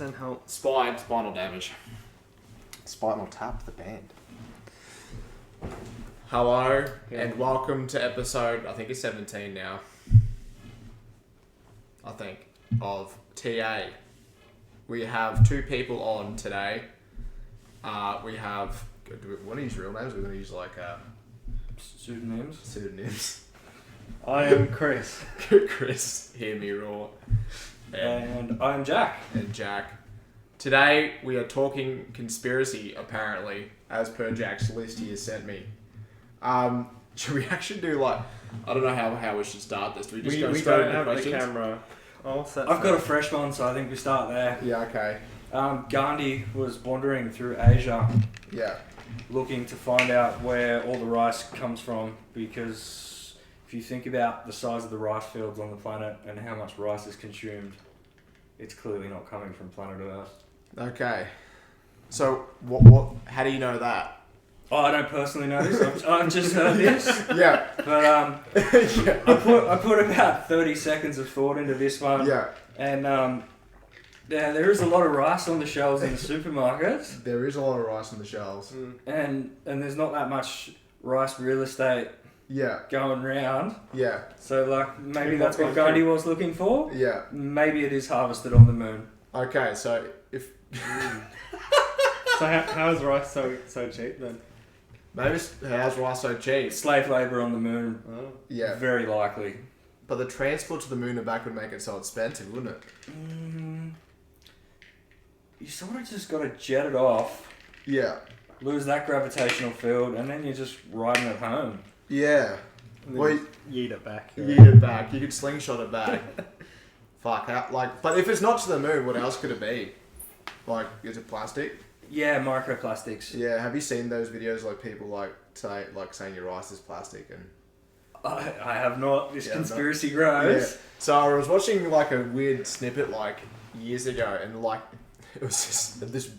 100% help. Spinal damage. Spinal Tap, the band. Hello, and welcome to episode, I think it's 17 now. I think, of TA. We have two people on today. We have, do we want to use real names? We're going to use pseudonyms. I am Chris. Chris, hear me roar. And I'm Jack. And Jack. Today we are talking conspiracy, apparently, as per Jack's list he has sent me. Should we actually do I don't know how we should start this. Do we just go straight don't into have questions? the camera. I've got a fresh one, so I think we start there. Yeah, okay. Gandhi was wandering through Asia Yeah. looking to find out where all the rice comes from, because if you think about the size of the rice fields on the planet and how much rice is consumed, it's clearly not coming from planet Earth. Okay. So, what? How do you know that? Oh, I don't personally know this. I've just heard this. Yeah. But Yeah. I put about 30 seconds of thought into this one. Yeah. And there is a lot of rice on the shelves in the supermarkets. There is a lot of rice on the shelves. And there's not that much rice real estate Yeah. going round. Yeah. So maybe In that's what what Gandhi was looking for. Yeah. Maybe it is harvested on the moon. Okay, so if... So how is rice so cheap then? Maybe how's rice so cheap? Slave labour on the moon. Oh. Yeah. Very likely. But the transport to the moon and back would make it so expensive, wouldn't it? You sort of just got to jet it off, Yeah. lose that gravitational field, and then you're just riding it home. Yeah. And then Well, just yeet it back. you get it back. You could slingshot it back. Fuck. But if it's not to the moon, what else could it be? Is it plastic? Yeah, microplastics. Yeah. Have you seen those videos people saying your rice is plastic and? I have not. This Yeah, conspiracy Yeah. grows. So I was watching a weird snippet years ago, and it was just this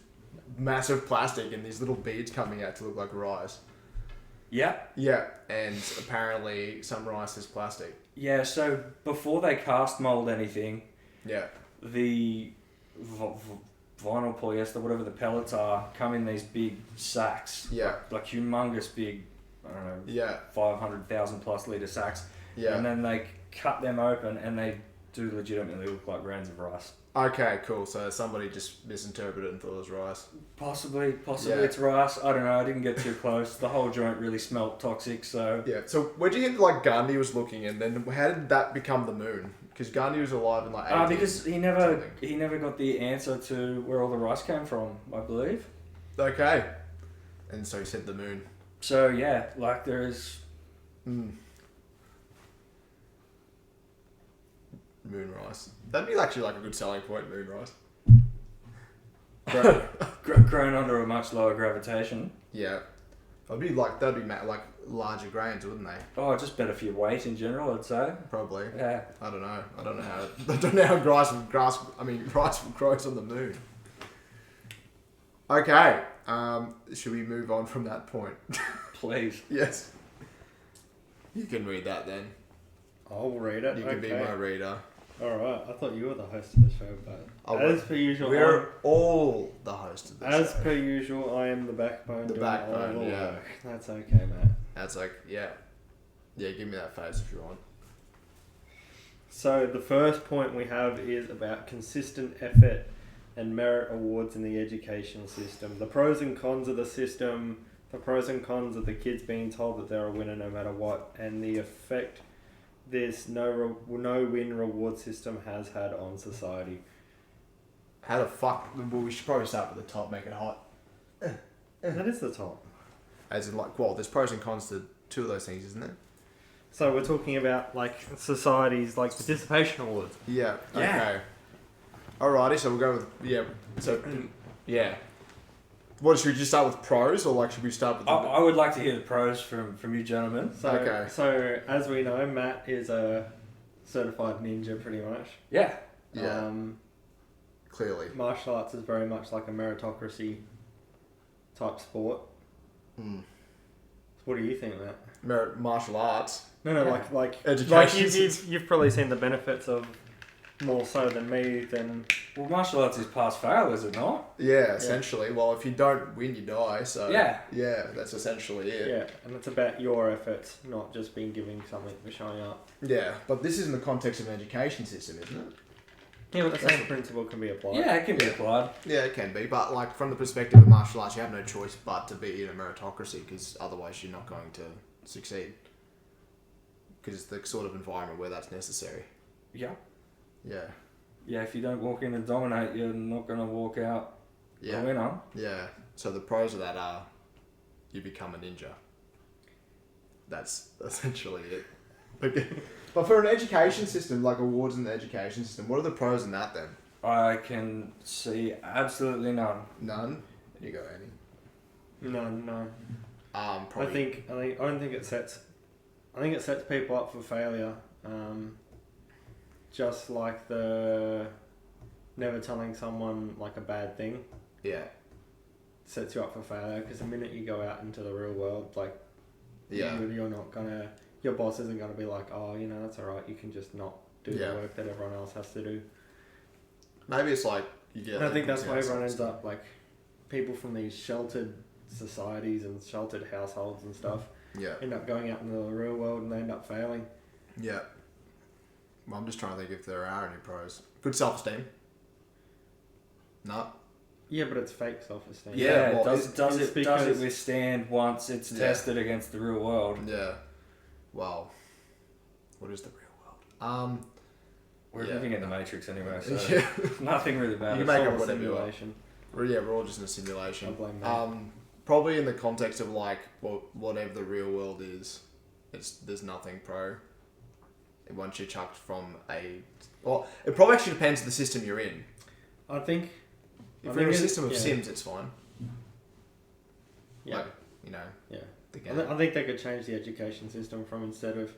massive plastic and these little beads coming out to look like rice. Yeah. Yeah, and apparently some rice is plastic. Yeah, so before they cast mold anything, Yeah. the vinyl polyester, whatever the pellets are, come in these big sacks. Yeah. Like humongous big, I don't know, Yeah. 500,000 plus litre sacks. Yeah. And then they cut them open and they do legitimately look like grains of rice. Okay, cool. So somebody just misinterpreted it and thought it was rice. Possibly Yeah. it's rice. I don't know. I didn't get too close. The whole joint really smelt toxic, so... Yeah. So where'd you think Gandhi was looking, and then how did that become the moon? Because Gandhi was alive in 18... because he never got the answer to where all the rice came from, I believe. Okay. And so he said the moon. So yeah, there is... Moon rice. That'd be actually a good selling point, moon rice. grown under a much lower gravitation. Yeah. That'd be larger grains, wouldn't they? Oh, just better for your weight in general, I'd say. Probably. Yeah. I don't know how rice grows on the moon. Okay. Should we move on from that point? Please. Yes. You can read that then. I'll read it. You can be my reader. Alright, I thought you were the host of the show, but as per usual, we're all the host of the show. as per usual, I am the backbone. The doing backbone, all the yeah. work. That's okay, mate. That's yeah. Yeah, give me that face if you want. So the first point we have is about consistent effort and merit awards in the education system. The pros and cons of the system, the pros and cons of the kids being told that they're a winner no matter what, and the effect this no-win reward system has had on society. How the fuck... Well, we should probably start with the top, make it hot. That is the top. As in, there's pros and cons to two of those things, isn't there? So we're talking about, society's, participation awards. Yeah. Yeah. Okay. Alrighty, so we'll go with... Yeah. So, yeah. What, should we just start with pros, or should we start with... I would like to hear the pros from you gentlemen. So as we know, Matt is a certified ninja, pretty much. Yeah. Yeah. Clearly. Martial arts is very much like a meritocracy type sport. Mm. So what do you think, Matt? Martial arts. No, like Education. you've probably seen the benefits of more so than me, then Well, martial arts is pass fail, is it not? Yeah, essentially. Well, if you don't win, you die. So Yeah. that's essentially it. yeah, and it's about your efforts, not just being given something for showing up. Yeah, but this is in the context of an education system, isn't it? Yeah, but the same principle can be applied. Yeah, it can be applied. Yeah, it can be, but like from the perspective of martial arts, you have no choice but to be in a meritocracy because otherwise you're not going to succeed. Because it's the sort of environment where that's necessary. Yeah. Yeah. Yeah, if you don't walk in and dominate, you're not going to walk out Yeah. a winner. Yeah. So the pros of that are you become a ninja. That's essentially it. Okay. But for an education system, like awards in the education system, what are the pros in that then? I can see absolutely none. None? You go, Annie. No. Probably. I don't think it sets. I think it sets people up for failure. Just like the never telling someone like a bad thing Yeah. sets you up for failure, because the minute you go out into the real world, like Yeah. you're not gonna. Your boss isn't gonna be like, oh, you know, that's alright. You can just not do Yeah. the work that everyone else has to do. Maybe it's like you get. And I think that's why everyone ends up like people from these sheltered societies and sheltered households and stuff Yeah. end up going out into the real world and they end up failing. Yeah. Well, I'm just trying to think if there are any pros. Good self-esteem. No. Yeah, but it's fake self-esteem. Yeah, well, does it's it because- withstand once it's tested against the real world? Yeah. Well, what is the real world? We're Yeah. living in the Matrix anyway, so Yeah. nothing really You matters. make It's up all a whatever you want. simulation. Well, yeah, we're all just in a simulation. I blame that. Probably in the context of like whatever the real world is, there's nothing pro. Once you're chucked from well, it probably actually depends on the system you're in. I think. If I you're in a think system of yeah. Sims, it's fine. Yeah. Like, you know, Yeah. the I, game. I think they could change the education system from, instead of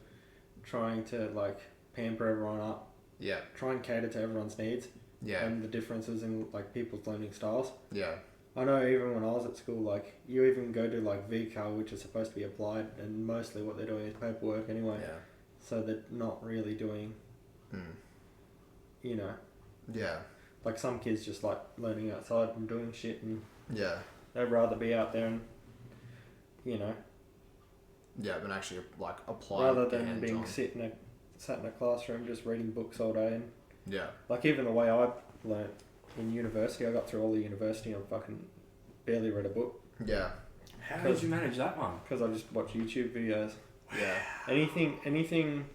trying to like pamper everyone up, Yeah, try and cater to everyone's needs yeah, and the differences in like people's learning styles. yeah, I know even when I was at school, like you even go to like VCAL, which is supposed to be applied, and mostly what they're doing is paperwork anyway. yeah. So they're not really doing, you know, Yeah, like some kids just like learning outside and doing shit, and yeah, they'd rather be out there and, you know, yeah, but actually like apply rather it than hands being on. sat in a classroom just reading books all day. And Yeah, like even the way I learnt in university, I got through all the university and fucking barely read a book yeah, How did you manage that one? because I just watch YouTube videos. yeah, Anything,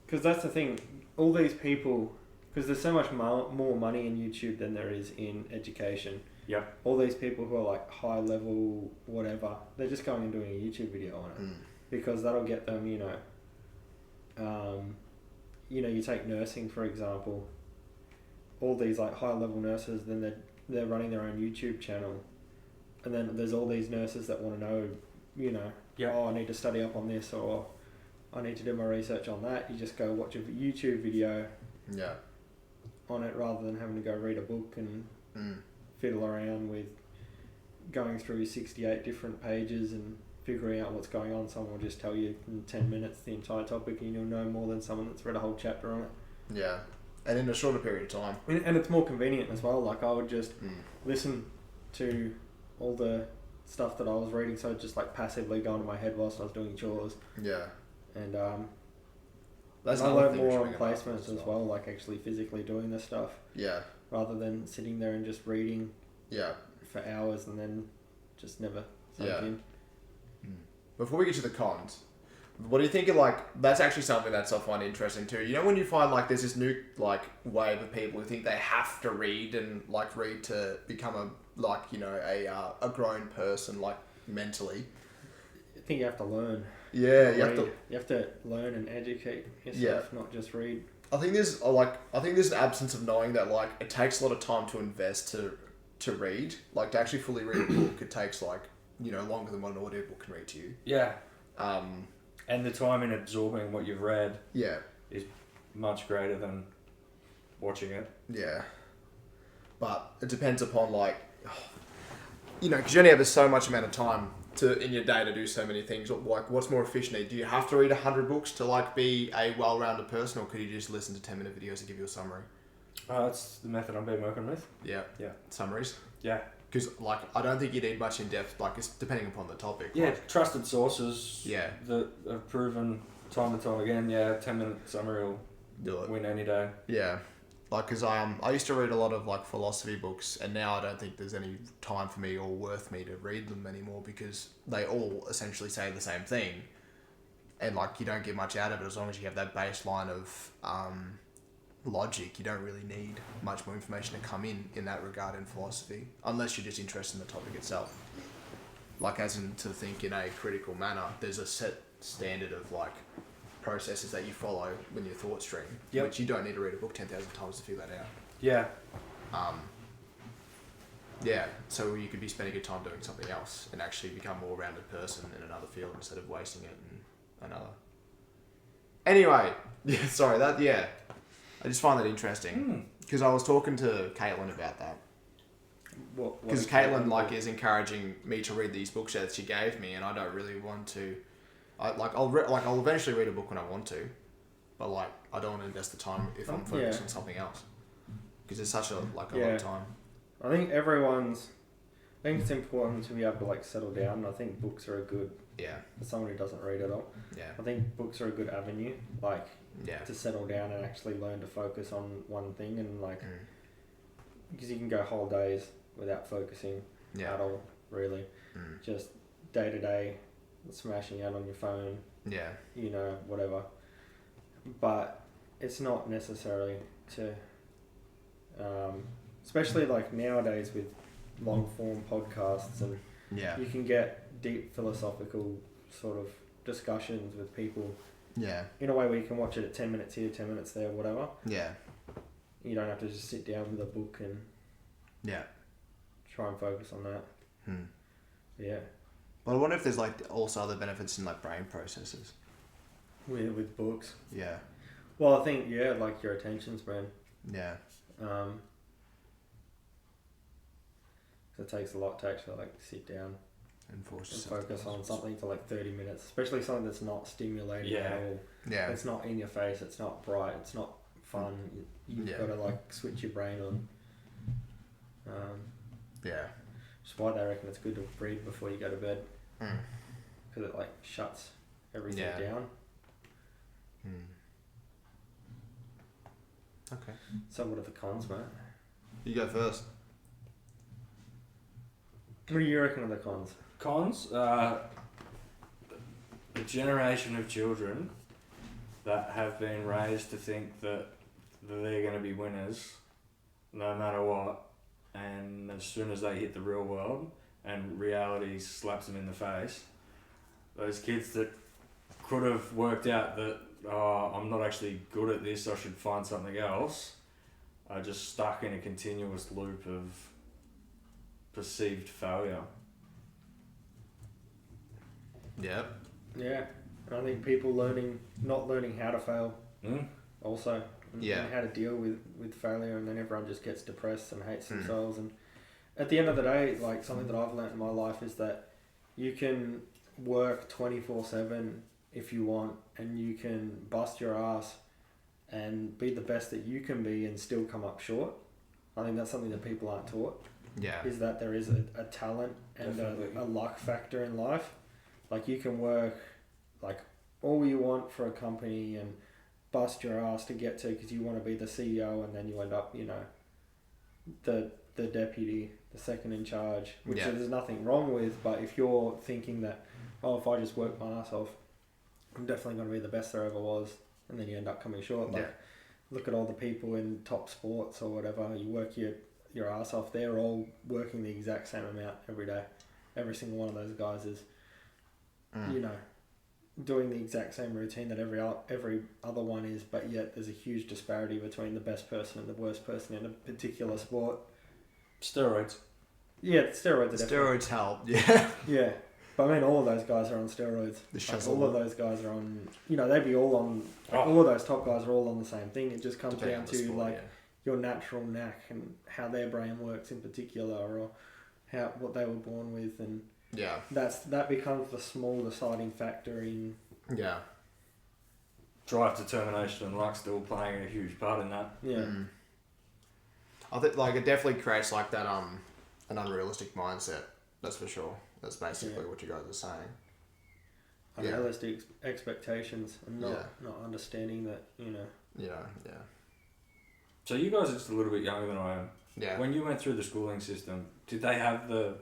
because that's the thing. All these people, because there's so much more money in YouTube than there is in education. Yep. All these people who are like high level, whatever, they're just going and doing a YouTube video on it because that'll get them, you know. You take nursing for example. All these like high level nurses, then they're running their own YouTube channel, and then there's all these nurses that want to know, you know. Yeah. Oh, I need to study up on this, or I need to do my research on that. You just go watch a YouTube video yeah, on it rather than having to go read a book and fiddle around with going through 68 different pages and figuring out what's going on. Someone will just tell you in 10 minutes the entire topic and you'll know more than someone that's read a whole chapter on it. yeah, and in a shorter period of time. And it's more convenient as well. Like I would just listen to all the stuff that I was reading, so just like passively go into my head whilst I was doing chores. Yeah, And that's I another learned thing we more should on bring up placements as well, like actually physically doing this stuff Yeah, rather than sitting there and just reading yeah. for hours and then just never sunk Yeah. in. Before we get to the cons, what do you think of like, that's actually something that's I find interesting too. You know when you find like there's this new like wave of people who think they have to read and like read to become a grown person like mentally. I think you have to learn. Yeah, not you have read. to. You have to learn and educate yourself, not just read. I think there's an absence of knowing that like it takes a lot of time to invest to read, like to actually fully read a book. It takes like longer than what an audiobook can read to you. Yeah. And the time in absorbing what you've read Yeah. is much greater than watching it. Yeah. But it depends upon like, because you only have so much amount of time in your day to do so many things? Like, what's more efficient? Do you have to read 100 books to like be a well-rounded person, or could you just listen to 10-minute videos to give you a summary? That's the method I've been working with. Yeah. Yeah. Summaries. Yeah. Because like I don't think you need much in depth. Like it's depending upon the topic. Yeah, Like, trusted sources. Yeah. That have proven time and time again. Yeah, 10-minute summary will do it. win any day. Yeah. Like, because I used to read a lot of like philosophy books, and now I don't think there's any time for me or worth me to read them anymore, because they all essentially say the same thing, and like you don't get much out of it as long as you have that baseline of logic. You don't really need much more information to come in that regard in philosophy, unless you're just interested in the topic itself. Like, as in to think in a critical manner, there's a set standard of like processes that you follow when your thought stream, which you don't need to read a book 10,000 times to figure that out. Yeah. Yeah, so you could be spending your time doing something else and actually become a more rounded person in another field instead of wasting it in another. Anyway, I just find that interesting because I was talking to Caitlin about that. Because Caitlin is encouraging me to read these books that she gave me, and I don't really want to. I'll eventually read a book when I want to, but like I don't want to invest the time if I'm focused on something else, because it's such a lot of time. I think it's important to be able to like settle down. I think books are a good for someone who doesn't read at all. Yeah. I think books are a good avenue, to settle down and actually learn to focus on one thing, and because you can go whole days without focusing at all, really. Just day to day, smashing out on your phone. Yeah. Whatever. But it's not necessarily to, especially like nowadays with long form podcasts, and you can get deep philosophical sort of discussions with people. Yeah. In a way where you can watch it at 10 minutes here, 10 minutes there, whatever. Yeah. You don't have to just sit down with a book and try and focus on that. Yeah. But I wonder if there's like also other benefits in like brain processes. With books. Yeah. Well, I think like your attention span. Yeah. It takes a lot to actually like sit down and focus on something for like 30 minutes, especially something that's not stimulating at all. Yeah. It's not in your face. It's not bright. It's not fun. You've got to like switch your brain on. That's why they reckon it's good to read before you go to bed, because it like shuts everything down. Okay. So what are the cons, mate? You go first. What do you reckon are the cons? Cons? The generation of children that have been raised to think that they're going to be winners no matter what, and as soon as they hit the real world and reality slaps them in the face, those kids that could have worked out that I'm not actually good at this, I should find something else, are just stuck in a continuous loop of perceived failure. Yep. Yeah. I think people not learning how to fail also. And how to deal with failure, and then everyone just gets depressed and hates themselves. And at the end of the day, like something that I've learnt in my life is that you can work 24/7 if you want, and you can bust your ass and be the best that you can be and still come up short. I think that's something that people aren't taught. Yeah. Is that there is a talent and a luck factor in life. Like you can work like all you want for a company and bust your ass to get to, because you want to be the CEO, and then you end up, the deputy, the second in charge, which there's nothing wrong with. But if you're thinking that, if I just work my ass off, I'm definitely going to be the best there ever was, and then you end up coming short. Like, look at all the people in top sports or whatever. You work your ass off. They're all working the exact same amount every day. Every single one of those guys is, doing the exact same routine that every other one is, but yet there's a huge disparity between the best person and the worst person in a particular sport. Steroids. Yeah, steroids are definitely... Steroids help, yeah. Yeah, but I mean, all of those guys are on steroids. All of those guys are on... they'd be all on... all of those top guys are all on the same thing. It just comes down to sport, your natural knack and how their brain works in particular, or what they were born with, and Yeah. that becomes the small deciding factor in. Yeah. Drive, determination, and luck still playing a huge part in that. Yeah. Mm. I think like it definitely creates like that an unrealistic mindset. That's for sure. That's basically what you guys are saying. Yeah. Unrealistic expectations and not Yeah. not understanding that, you know. Yeah. Yeah. So you guys are just a little bit younger than I am. Yeah. When you went through the schooling system, did they have the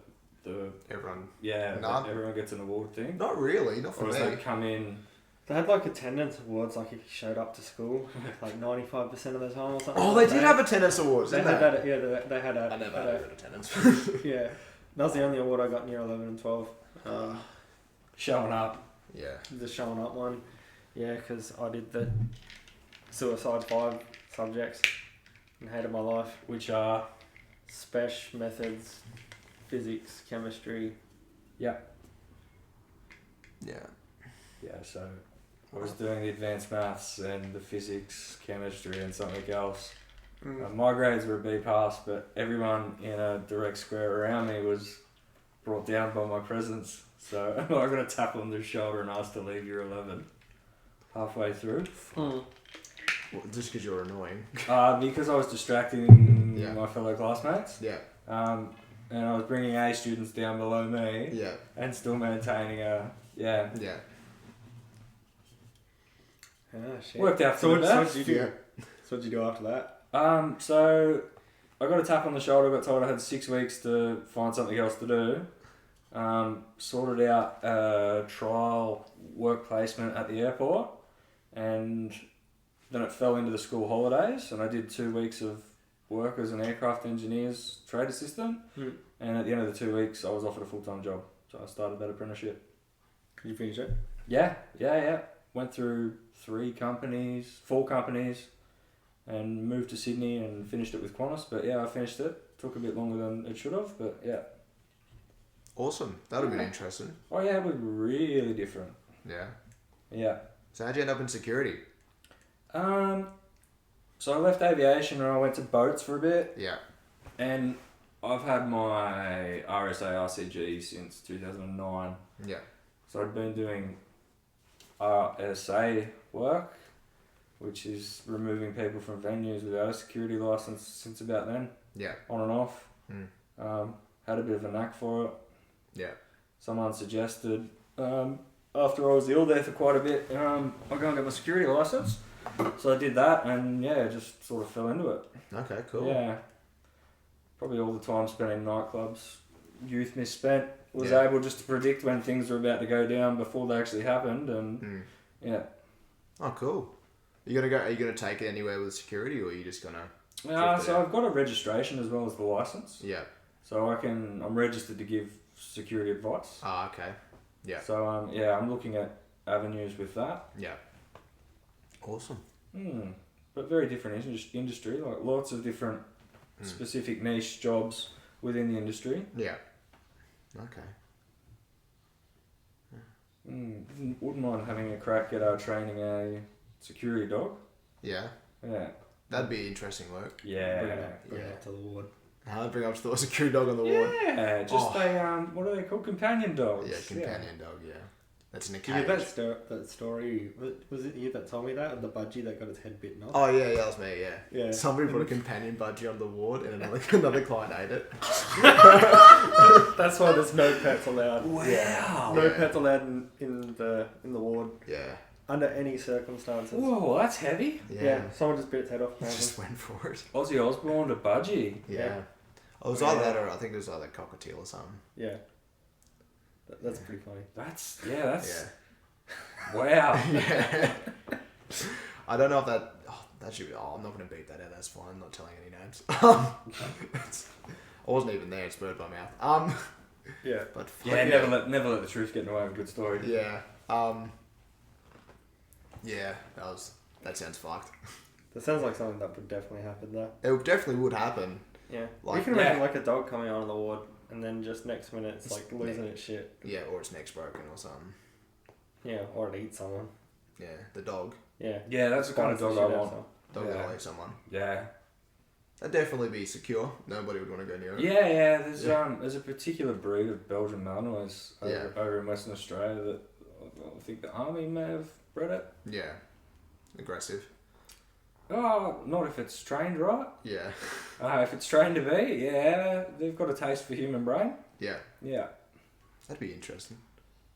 Everyone. that No. everyone gets an award thing? Not really. Not for Or does me. they come in? They had like attendance awards, like if you showed up to school like 95% of the time or something. Oh, like they did that. have attendance awards, They didn't had they? that. Yeah, they had a. I never had had a- good attendance. Yeah, that was the only award I got in year 11 and 12. Showing up. Yeah. The showing up one. Yeah, because I did the suicide 5 subjects and hated my life. Which are Spec, methods, physics, chemistry. Yeah. so I was doing the advanced maths and the physics, chemistry, and something else. My grades were a B pass, but everyone in a direct square around me was brought down by my presence. So I got a tap on the shoulder and asked to leave year 11 halfway through. Well, just because you're annoying. Because I was distracting Yeah. my fellow classmates. Yeah. And I was bringing A students down below me Yeah. and still maintaining a, yeah. Yeah. Ah, shit. Worked out So for the what best. did you do? Yeah. So what did you do after that? So I got a tap on the shoulder, got told I had 6 weeks to find something else to do. Sorted out a trial work placement at the airport, and then it fell into the school holidays, and I did 2 weeks of work as an aircraft engineer's trade assistant, and at the end of the 2 weeks I was offered a full-time job, so I started that apprenticeship. Did you finish it? Yeah. Went through 4 companies, and moved to Sydney and finished it with Qantas. But yeah, I finished it. Took a bit longer than it should have, but yeah. Awesome. That would have been interesting. Oh yeah, it was really different. Yeah. Yeah. So how'd you end up in security? So I left aviation and I went to boats for a bit, Yeah. and I've had my RSA RCG since 2009. Yeah. So I'd been doing RSA work, which is removing people from venues without a security license since about then, Yeah. on and off. Had a bit of a knack for it. Yeah. Someone suggested, after I was ill there for quite a bit, I'll go and get my security license. So I did that, and yeah, just sort of fell into it. Okay, cool. Yeah. Probably all the time spent in nightclubs, youth misspent. Was Yeah. able just to predict when things were about to go down before they actually happened, and yeah. Oh, cool. Are you gonna take it anywhere with security, or are you just gonna? So I've got a registration as well as the license. Yeah. So I'm registered to give security advice. Ah, okay. Yeah. So I'm looking at avenues with that. Yeah. Awesome. But very different industry, like lots of different specific niche jobs within the industry. Yeah. Okay. Wouldn't mind having a crack at training a security dog. Yeah. Yeah. That'd be interesting work. Bring Yeah. it to the ward. How bring up the security dog on the ward? Yeah, just a what are they called? Companion dogs. Yeah, companion dog. Yeah. That's in a Did you cage. hear that story? Was it you that told me that? Of the budgie that got his head bitten off? Oh yeah, that was me. Yeah. Yeah. Somebody put a companion budgie on the ward, and another client ate it. That's why there's no pets allowed. Wow. No Yeah. pets allowed in the ward Yeah. under any circumstances. Whoa, that's heavy. Yeah. Someone just bit its head off. Just went for it. Ozzy Osbourne to Budgie. Yeah. Oh, it was either that, or I think it was either cockatiel or something. Yeah. That's pretty funny. That's Yeah. wow. Yeah. I don't know if that. Oh, that should be. Oh, I'm not going to beat that out. That's fine. I'm not telling any names. I wasn't even there. It's bird by mouth. Yeah. But Yeah, never let the truth get in the way of a good story. Yeah. Yeah. That sounds fucked. That sounds like something that would definitely happen though. It definitely would happen. Yeah. Like- you can imagine like a dog coming on the ward and then just next minute it's like Yeah. losing its shit. Yeah, or its neck's broken or something. Yeah. Or it eats someone. Yeah, the dog. Yeah. Yeah, that's the kind of Bites dog I shit out want. someone. Dog Yeah. that'll eat someone. Yeah. That'd definitely be secure. Nobody would want to go near it. Yeah. There's a particular breed of Belgian Malinois over in Western Australia that I think the army may have bred it. Yeah. Aggressive. Oh, not if it's trained right. Yeah. If it's trained to be, yeah, they've got a taste for human brain. Yeah. Yeah. That'd be interesting.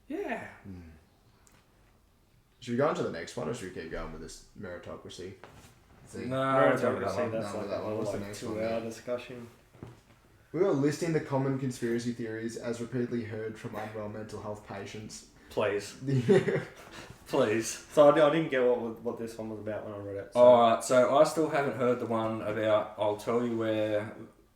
Yeah. Should we go on to the next one, or should we keep going with this meritocracy thing? No, Meritocracy, don't that one. that's No, like that a one. whole What's the next one 2-hour now? discussion. We are listing the common conspiracy theories as repeatedly heard from unwell mental health patients. Please. Please. So I didn't get what this one was about when I read it. So. Alright, so I still haven't heard the one about I'll tell you where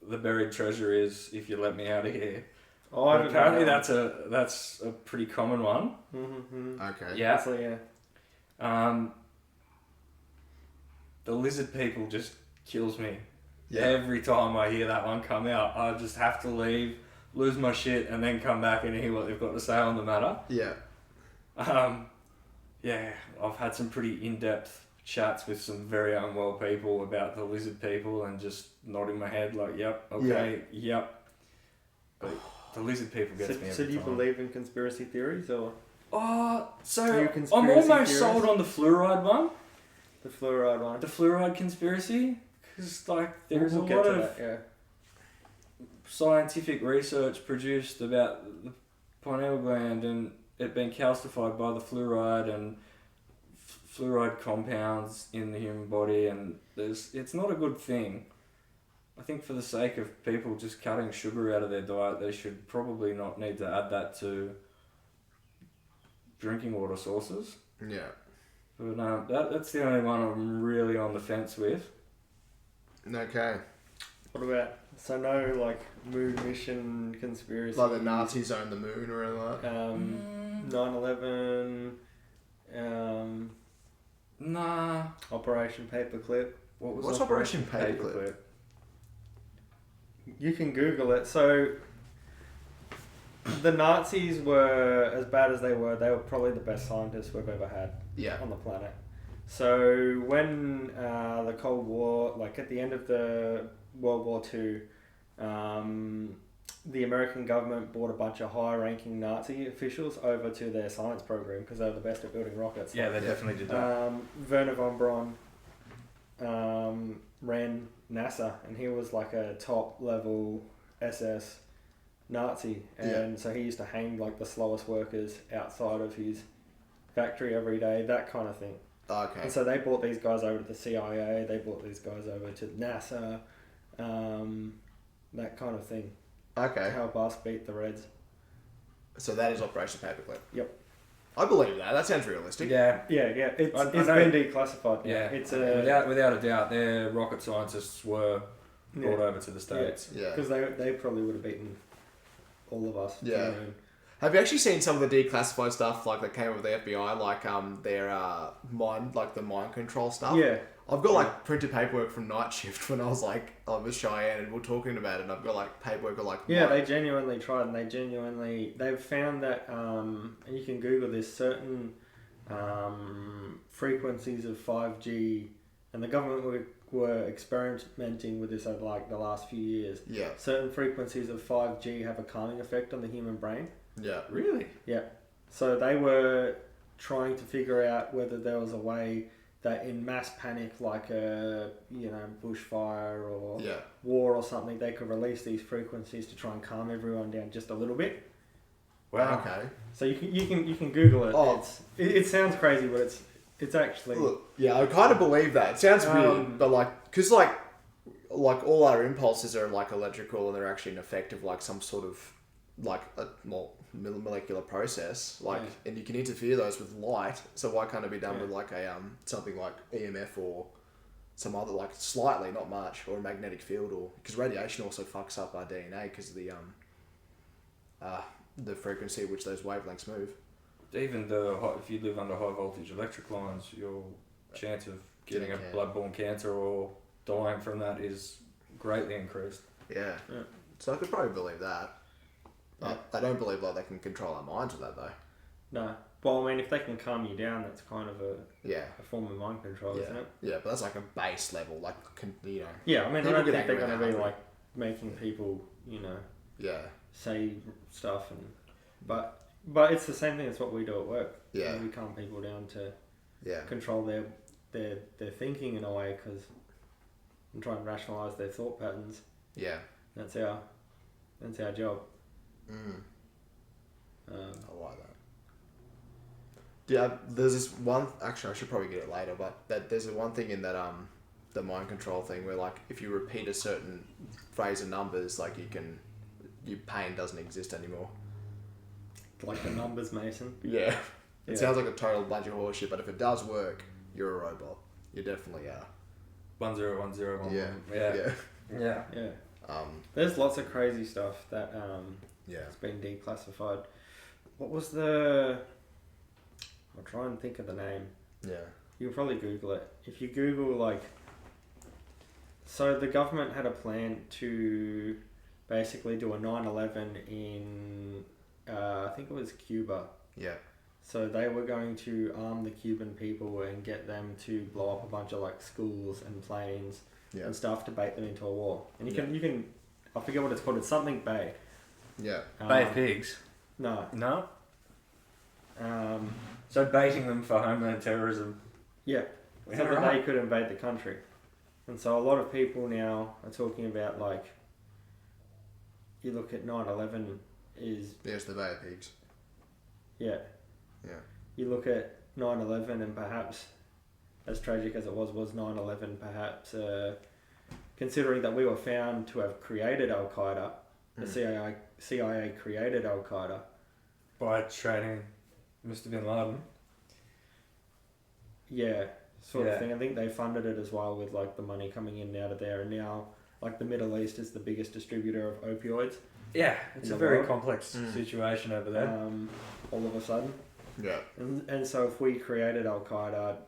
the buried treasure is if you let me out of here. Oh, I But haven't apparently heard that's a pretty common one. Mm-hmm. Okay. Yeah. So, yeah. The lizard people just kills me. Yeah. Every time I hear that one come out, I just have to leave, lose my shit, and then come back and hear what they've got to say on the matter. Yeah. Yeah, I've had some pretty in-depth chats with some very unwell people about the lizard people and just nodding my head like, yep, okay, yep. But the lizard people gets me every So do you time. believe in conspiracy theories or Oh, Are so you I'm conspiracy almost theorist? sold on the fluoride one, the fluoride one? the fluoride conspiracy, because like there's We'll a get lot to of that, yeah. scientific research produced about the pineal gland and it being calcified by the fluoride and fluoride compounds in the human body, and it's not a good thing. I think for the sake of people just cutting sugar out of their diet, they should probably not need to add that to drinking water sources. Yeah. But that's the only one I'm really on the fence with. Okay. What about no like moon mission conspiracy? Like the Nazis own the moon or anything like that? 9/11, Nah. Operation Paperclip. What's Operation Paperclip? You can Google it. So the Nazis were, as bad as they were probably the best scientists we've ever had Yeah. on the planet. So when the Cold War, like at the end of the World War II, the American government brought a bunch of high-ranking Nazi officials over to their science program because they were the best at building rockets. Yeah, they definitely did that. Werner von Braun ran NASA, and he was like a top-level SS Nazi, and so he used to hang like the slowest workers outside of his factory every day, that kind of thing. Okay. And so they brought these guys over to the CIA, they brought these guys over to NASA, that kind of thing, to Okay. help us beat the Reds. So that is Operation Paperclip. Yep. I believe that. That sounds realistic. Yeah. Yeah, it's I been know- declassified. Yeah, It's without a doubt, their rocket scientists were brought over to the States. Yeah. because they probably would have beaten all of us. Yeah. you know. Have you actually seen some of the declassified stuff like that came up with the FBI, like their the mind control stuff? Yeah. I've got like printed paperwork from Night Shift when I was with Cheyenne and we're talking about it, and I've got like paperwork of like Yeah, they genuinely tried, and they've found that, and you can Google this, certain frequencies of 5G, and the government were experimenting with this over like the last few years. Yeah. Certain frequencies of 5G have a calming effect on the human brain. Yeah. Really? Yeah. So they were trying to figure out whether there was a way that in mass panic, like a bushfire or Yeah. war or something, they could release these frequencies to try and calm everyone down just a little bit. Wow. Okay. So you can Google it. Oh. It sounds crazy, but it's actually Look, yeah, I kind of believe that. It sounds weird, but because all our impulses are like electrical, and they're actually an effect of like some sort of like a molecular process, and you can interfere those with light. So why can't it be done with like a something like EMF or some other, like slightly, not much, or a magnetic field, or because radiation also fucks up our DNA because of the frequency at which those wavelengths move. Even if you live under high voltage electric lines, your chance of getting a bloodborne cancer or dying from that is greatly increased. Yeah. Yeah. So I could probably believe that. I don't believe like they can control our minds with that though. No. Well, I mean, if they can calm you down, that's kind of Yeah. a form of mind control, Yeah. isn't it? Yeah, but that's like a base level, like, you know. Yeah, I mean, I People don't get think they're angry going to when be they're like making people, you know, Yeah. say stuff but it's the same thing as what we do at work. Yeah. You know, we calm people down to Yeah. control their thinking in a way and try and rationalize their thought patterns. Yeah. That's our job. Mm. Um, I like that. Yeah, there's this one. Actually, I should probably get it later, but there's one thing in that the mind control thing where like if you repeat a certain phrase of numbers, like your pain doesn't exist anymore. like the numbers, Mason. Yeah. It Yeah. sounds like a total bunch of horseshit, but if it does work, you're a robot. You definitely are. 101011. Yeah. Yeah. Yeah. Yeah. There's lots of crazy stuff that Yeah. has been declassified. What was the? I'll try and think of the name. Yeah. You'll probably Google it. If you Google like, so the government had a plan to basically do a 9/11 in, I think it was Cuba. Yeah. So they were going to arm the Cuban people and get them to blow up a bunch of like schools and planes Yeah. and stuff to bait them into a war. And you can, I forget what it's called. It's something Bay. Yeah. Bay of Pigs. No. No. Um, So baiting them for homeland terrorism. yeah. Is So that that right? they could invade the country. And so a lot of people now are talking about like, you look at 9/11 is, There's the Bay of Pigs. yeah. Yeah. You look at 9/11 and perhaps, as tragic as it was 9/11 perhaps, considering that we were found to have created Al-Qaeda, the CIA created Al-Qaeda. By training Mr. Bin Laden. Yeah, sort Yeah. of thing. I think they funded it as well with like the money coming in and out of there, and now like the Middle East is the biggest distributor of opioids. Yeah, it's In a the very world. complex Mm. situation over there. All of a sudden, Yeah. and so if we created Al Qaeda,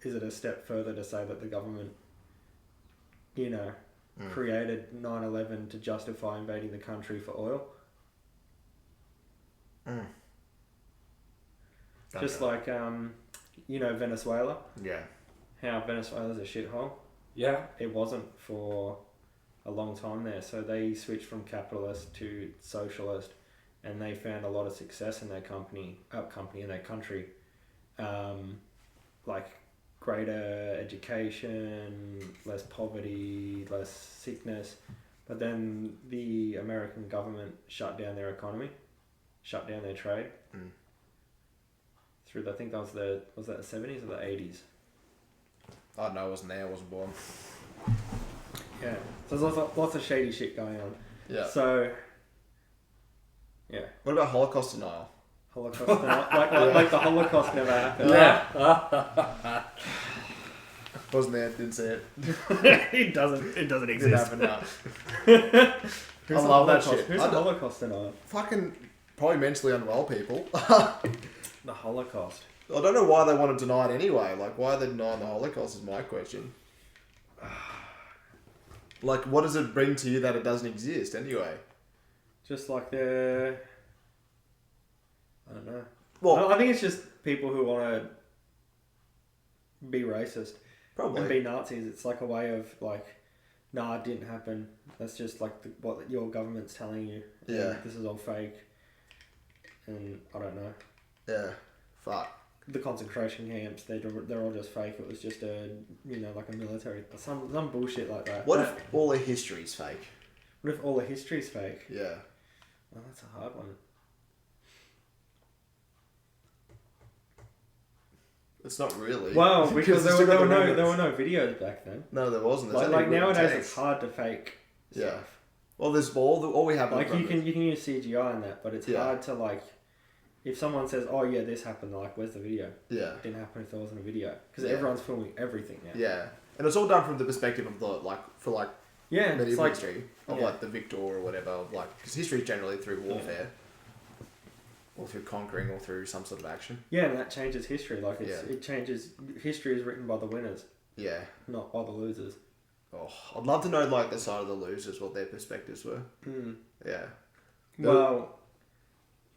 is it a step further to say that the government, you know, created 9/11 to justify invading the country for oil? Mm. Just like you know, Venezuela. Yeah. How Venezuela's a shithole. Yeah. It wasn't for a long time there. So they switched from capitalist to socialist, and they found a lot of success in their country, like greater education, less poverty, less sickness. But then the American government shut down their economy, shut down their trade. Mm. Through I think that was that the 70s or the 80s. I don't know. I wasn't there. I wasn't born. Yeah. So there's lots of shady shit going on. Yeah. So, yeah. What about Holocaust denial? Holocaust, like the Holocaust never happened. Yeah. Wasn't there. Didn't see it. It doesn't Didn't exist. happen. No. Who's I the love that Holocaust? shit. Who's I the don't- Holocaust denier? Fucking probably mentally unwell people. The Holocaust. I don't know why they want to deny it anyway. Like, why are they denying the Holocaust is my question. Like, what does it bring to you that it doesn't exist anyway? Just like I don't know. Well, I think it's just people who want to be racist probably. and be Nazis. It's like a way of like, nah, it didn't happen. That's just like what your government's telling you. And Yeah. This is all fake. And I don't know. Yeah. Fuck. The concentration camps, they're all just fake. It was just like a military, some bullshit like that. What if all the history's fake? What if all the history's fake? Yeah. Well, that's a hard one. It's not really. Well, because it's there still were got the no remnants. videos back then. No, there wasn't. There's Like only written nowadays, text. it's hard to fake Yeah. stuff. Well, there's all we have. Like in front you of us. can use CGI in that, but it's Yeah. hard to like. If someone says, "Oh yeah, this happened," they're like, "Where's the video?" Yeah. It didn't happen if there wasn't a video because Yeah. everyone's filming everything now. Yeah. And it's all done from the perspective of the Yeah, it's medieval like history of yeah. like the victor or whatever. Because history is generally through warfare, or through conquering, or through some sort of action. yeah, and that changes history. Like Yeah. it changes. History is written by the winners, Yeah. not by the losers. Oh, I'd love to know like the side of the losers, what their perspectives were. Mm. Yeah. Well,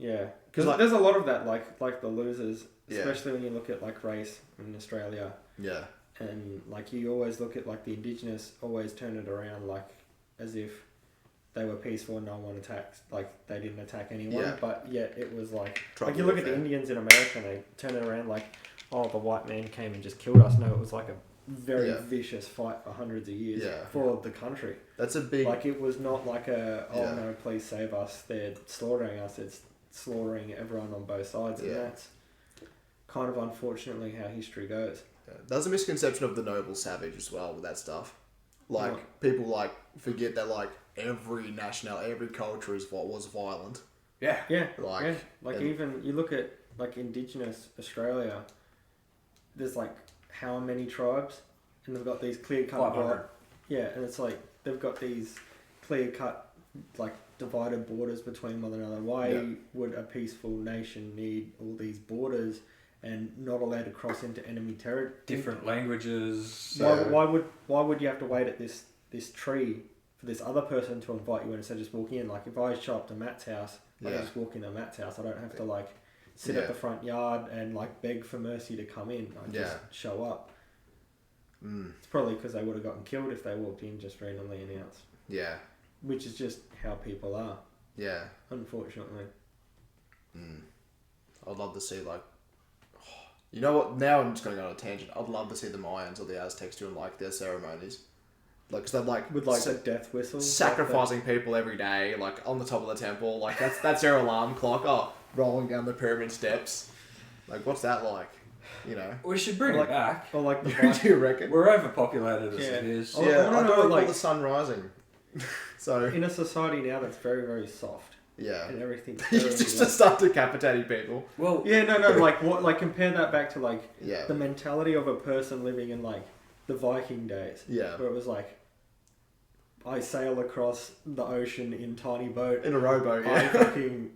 Yeah, 'Cause, because like- there's a lot of that, like the losers, Yeah. especially when you look at like race in Australia, Yeah. and like you always look at like the Indigenous always turn it around like as if they were peaceful and no one attacked, like they didn't attack anyone, Yeah. but yet it was like Tribal you look at the warfare. Indians in America and they turn it around like, oh, the white man came and just killed us. No, it was like a very Yeah. vicious fight for hundreds of years Yeah. for the country. That's a big. Like it was not like a, oh Yeah. no, please save us. They're slaughtering us. It's slaughtering everyone on both sides, and Yeah. that's kind of unfortunately how history goes. There's a misconception of the noble savage as well with that stuff. Like What? people like forget that like every nationality, every culture is what was violent. Yeah. Yeah, Like, yeah. Like and- even you look at like Indigenous Australia. There's like how many tribes, and they've got these clear cut. 500. Yeah, and it's like they've got these clear cut, like divided borders between one another. Why Yeah. would a peaceful nation need all these borders and not allowed to cross into enemy territory? Different languages. Yeah. Why would you have to wait at this tree for this other person to invite you in instead of just walking in? Like if I show up to Matt's house, I Yeah. can just walk into Matt's house. I don't have to like sit Yeah. at the front yard and like beg for mercy to come in. I just Yeah. show up. Mm. It's probably because they would have gotten killed if they walked in just randomly announced, Yeah. which is just how people are, Yeah. unfortunately. Mm. I'd love to see like. You know what? Now I'm just going to go on a tangent. I'd love to see the Mayans or the Aztecs doing like their ceremonies, like because they're like With like the death whistles, Sacrificing people every day, like on the top of the temple, like that's their alarm clock. Oh, rolling down the pyramid steps. like what's that like? You know. We should bring Like- it back. or like the Do Viking- you reckon? We're overpopulated as Yeah. it is. Oh, Yeah, I I don't don't know, know like- the sun rising. So in a society now that's very very soft yeah. and everything's You very, just like- to start decapitating people. Well, yeah, no, like what, like compare that back to like Yeah. the mentality of a person living in like the Viking days, Yeah. where it was like, I sail across the ocean in tiny boat, In a rowboat, I yeah. fucking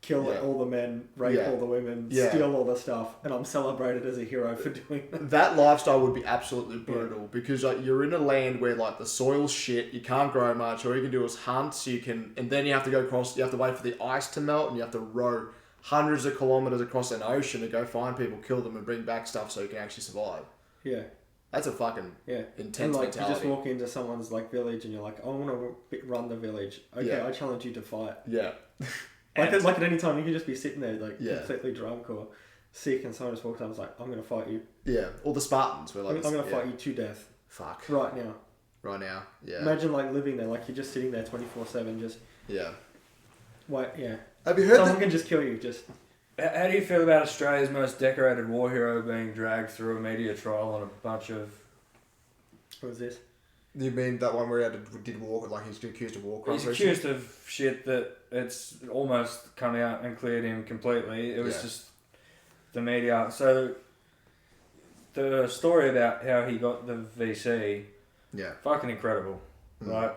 kill Yeah. all the men, rape Yeah. all the women, Yeah. steal all the stuff, and I'm celebrated as a hero for doing that. That lifestyle would be absolutely brutal because like you're in a land where like the soil's shit, you can't grow much, all you can do is hunt, and then you have to go across, you have to wait for the ice to melt and you have to row hundreds of kilometers across an ocean to go find people, kill them and bring back stuff so you can actually survive. Yeah, That's a fucking yeah. intense And like you mentality. just walk into someone's like village and you're like, I want to run the village. Okay, Yeah. I challenge you to fight. Yeah. Like at any time, you can just be sitting there like Yeah. completely drunk or sick, and someone just walks up and is like, I'm gonna fight you. Yeah. All the Spartans were like I'm gonna yeah. fight you to death Fuck. right now. Right now. Yeah. Imagine like living there, like you're just sitting there 24/7, just Yeah. wait, yeah. Have you heard Someone that? can just kill you. Just how do you feel about Australia's most decorated war hero being dragged through a media trial on a bunch of... what was this? You mean that one where he did war, like he's accused of war crimes? He's accused of shit that it's almost come out and cleared him completely. It was Yeah. just the media. So the story about how he got the VC, Yeah. fucking incredible, Mm. right?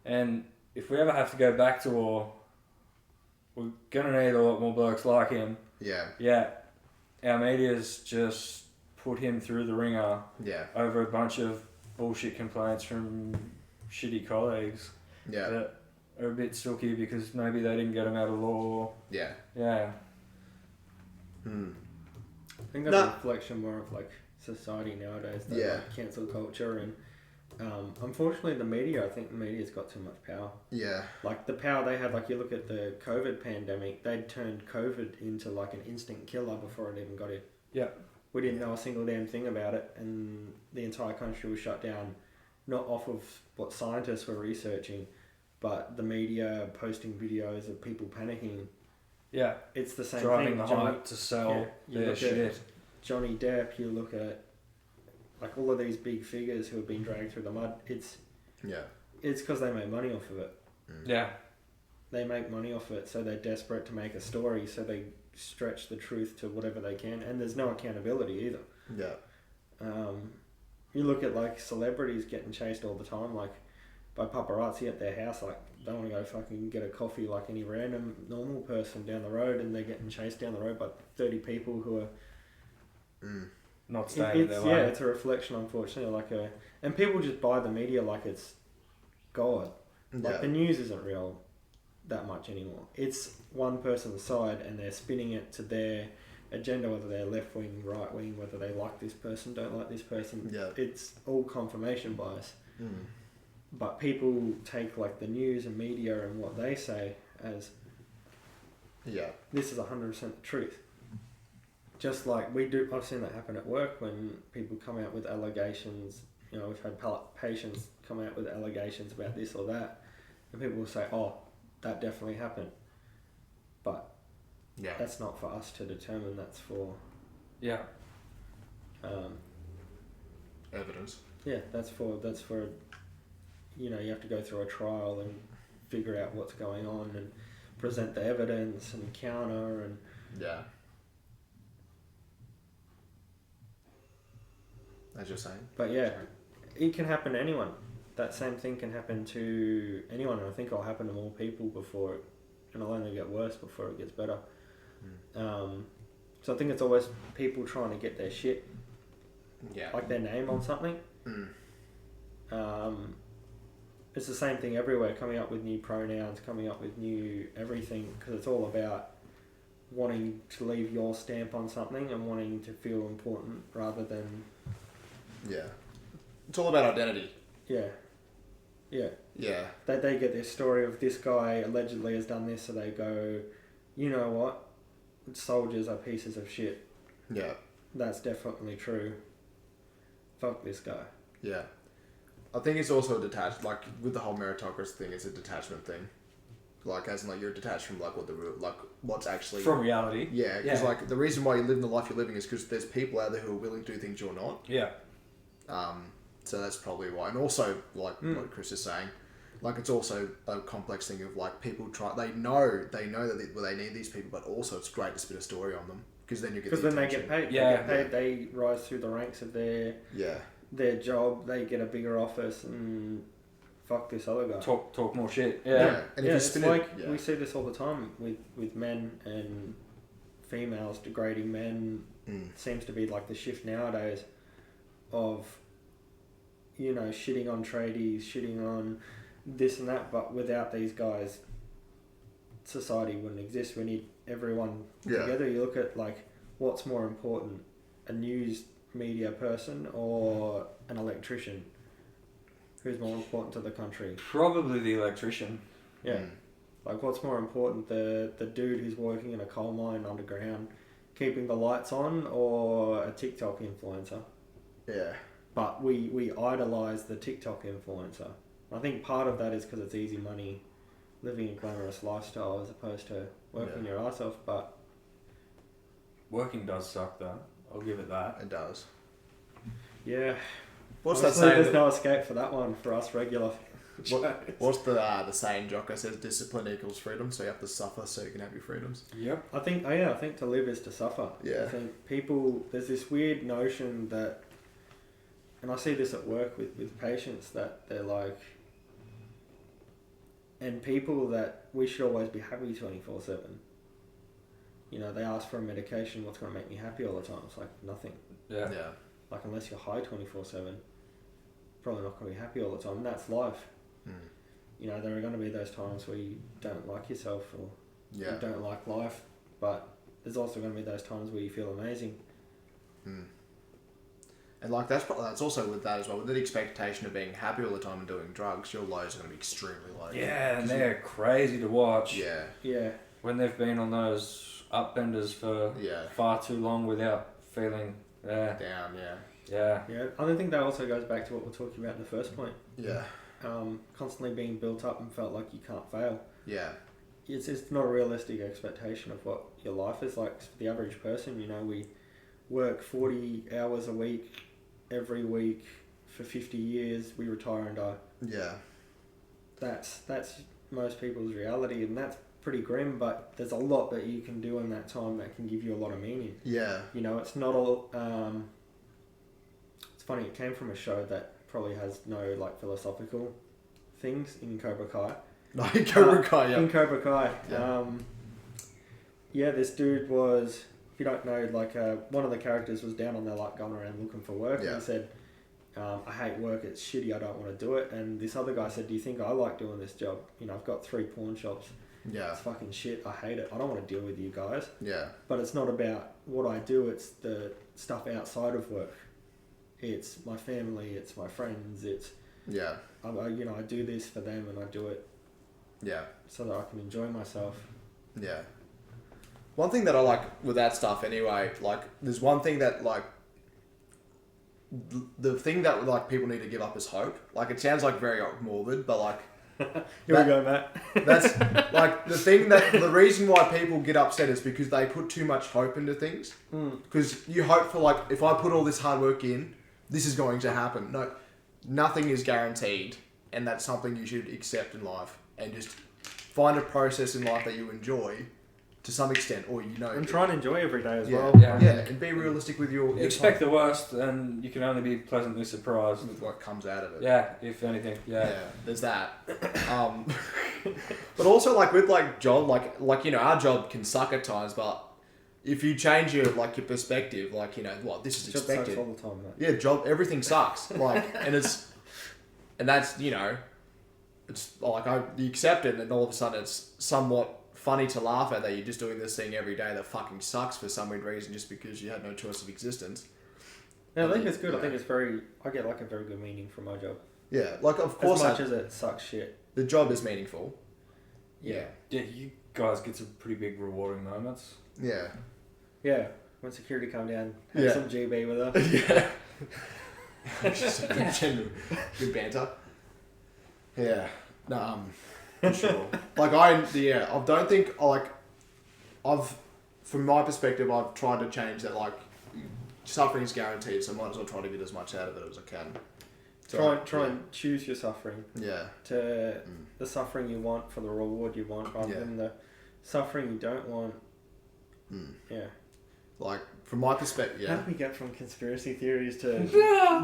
And if we ever have to go back to war, we're gonna need a lot more blokes like him. Yeah. Yeah, our media's just put him through the ringer Yeah. over a bunch of bullshit complaints from shitty colleagues Yeah. that are a bit silky because maybe they didn't get him out of law. Yeah. Yeah. Hmm. I think that's No. a reflection more of like society nowadays. That, Yeah. like, cancel culture and unfortunately the media. I think the media's got too much power. Yeah. Like the power they had. Like you look at the COVID pandemic, they'd turned COVID into like an instant killer before it even got here. Yeah. We didn't know a single damn thing about it, and the entire country was shut down, not off of what scientists were researching, but the media posting videos of people panicking. Yeah. It's the same Driving thing. the Johnny, hype to sell yeah, you their look at- shit. Johnny Depp, you look at like all of these big figures who have been dragged through the mud. It's Yeah. because they make money off of it. Yeah. They make money off it, so they're desperate to make a story, so they stretch the truth to whatever they can, and there's no accountability either. Yeah. You look at like celebrities getting chased all the time, like by paparazzi at their house. Like they want to go fucking get a coffee like any random normal person down the road, and they're getting chased down the road by 30 people who are. Mm. Not staying in It's, their yeah, lane. it's a reflection, unfortunately. And people just buy the media like it's God. Like Yeah. the news isn't real. that much anymore. It's one person's side, and they're spinning it to their agenda, whether they're left wing, right wing, whether they like this person, don't like this person. Yeah. It's all confirmation bias. Mm. But people take like the news and media and what they say as Yeah. this is 100% the truth. Just like we do, I've seen that happen at work when people come out with allegations. You know, we've had patients come out with allegations about this or that, and people will say, "Oh, that definitely happened," but Yeah. that's not for us to determine. That's for Yeah. Evidence. that's for you know, you have to go through a trial and figure out what's going on and present the evidence and counter and Yeah. As you're saying. but yeah, it can happen to anyone. That same thing can happen to anyone, and I think it'll happen to more people before it, and it'll only get worse before it gets better. So I think it's always people trying to get their shit, Yeah. like their name on something. Mm. It's the same thing everywhere, coming up with new pronouns, coming up with new everything, because it's all about wanting to leave your stamp on something and wanting to feel important rather than Yeah. It's all about identity. yeah. Yeah. They get this story of this guy allegedly has done this, so they go, you know what, soldiers are pieces of shit. Yeah. That's definitely true. Fuck this guy. Yeah. I think it's also detached, like with the whole meritocracy thing, it's a detachment thing. Like, as in, like, you're detached from, like, what's actually... From reality. Yeah, because, Yeah. like, the reason why you live the life you're living is because there's people out there who are willing to do things you're not. Yeah. So that's probably why. And also, like what Chris is saying, like, it's also a complex thing of, like, people they know that they need these people, but also it's great to spin a story on them, because then you get Because the then they attention. get paid. Yeah. They get paid. They rise through the ranks of their job. They get a bigger office and fuck this other guy. Talk more shit. Yeah. Yeah. And if Yeah, you it's spin like it, we see this all the time with men and females degrading men. Seems to be like the shift nowadays of, you know, shitting on tradies, shitting on this and that, but without these guys, society wouldn't exist. We need everyone together. You look at, like, what's more important, a news media person or an electrician? Who's more important to the country? Probably the electrician. Yeah. Like, what's more important, the dude who's working in a coal mine underground, keeping the lights on, or a TikTok influencer? Yeah. But we idolise the TikTok influencer. I think part of that is because it's easy money, living a glamorous lifestyle as opposed to working your ass off. But Working does suck, though. I'll give it that. It does. yeah, What's that honestly, saying? there's no escape for that one for us regular. What's the saying, Jocko says, discipline equals freedom, so you have to suffer so you can have your freedoms. Yep. I think to live is to suffer. Yeah. I think people, there's this weird notion that, and I see this at work with patients, that they're like, and people, that we should always be happy 24/7. You know, they ask for a medication, what's going to make me happy all the time? It's like nothing. Yeah. Like, unless you're high 24/7, probably not going to be happy all the time. And that's life. You know, there are going to be those times where you don't like yourself or you don't like life, but there's also going to be those times where you feel amazing. And, like, that's also with that as well. With the expectation of being happy all the time and doing drugs, your lows are going to be extremely low. Yeah, and they're crazy to watch. Yeah. Yeah. When they've been on those upbenders for far too long without feeling down. Yeah. Yeah. I think that also goes back to what we're talking about in the first point. Yeah. Constantly being built up and felt like you can't fail. Yeah. It's not a realistic expectation of what your life is like for the average person. You know, we work 40 hours a week, every week for 50 years. We retire and die. Yeah. That's most people's reality, and that's pretty grim. But there's a lot that you can do in that time that can give you a lot of meaning. Yeah. You know, it's not all. It's funny. It came from a show that probably has no, like, philosophical things in Cobra Kai. No, Cobra Kai, yeah. In Cobra Kai. Yeah. This dude was, if you don't know, like, one of the characters was down on their luck going around looking for work. Yeah. And he said, I hate work, it's shitty, I don't want to do it. And this other guy said, do you think I like doing this job? You know, I've got 3 pawn shops. Yeah. It's fucking shit. I hate it. I don't want to deal with you guys. Yeah. But it's not about what I do. It's the stuff outside of work. It's my family. It's my friends. It's Yeah. I do this for them, and I do it Yeah. so that I can enjoy myself. Yeah. One thing that I like with that stuff anyway, like, there's one thing that, like, the thing that, like, people need to give up is hope. Like, it sounds, like, very morbid, but, like... Here we go, Matt. That's, like, the reason why people get upset is because they put too much hope into things. Because you hope for, like, if I put all this hard work in, this is going to happen. No, nothing is guaranteed, and that's something you should accept in life, and just find a process in life that you enjoy to some extent, or and try and enjoy every day as yeah, well. yeah, and be realistic with your Expect the worst, and you can only be pleasantly surprised. with what comes out of it. Yeah, if anything. Yeah. There's that. But also, like, with, like, job, like our job can suck at times, but if you change your perspective, like, this is Job sucks expected. all the time, mate. Yeah, everything sucks. Like, and that's, it's like, you accept it, and all of a sudden it's somewhat funny to laugh at that you're just doing this thing every day that fucking sucks for some weird reason just because you had no choice of existence. Yeah, I think it's good. Yeah. I think I get, like, a very good meaning from my job. Yeah, like, of course, As much as it sucks shit. the job is meaningful. Yeah. Yeah, you guys get some pretty big rewarding moments. Yeah. Yeah. When security come down, have Yeah. some GB with her. Yeah. Just a general good banter. Yeah. No, for sure. Like, I don't think, from my perspective, I've tried to change that, like, suffering is guaranteed, so I might as well try to get as much out of it as I can. So, Try and choose your suffering Yeah. to the suffering you want for the reward you want, rather than the suffering you don't want. Yeah. Like, from my perspective, How yeah. do we get from conspiracy theories to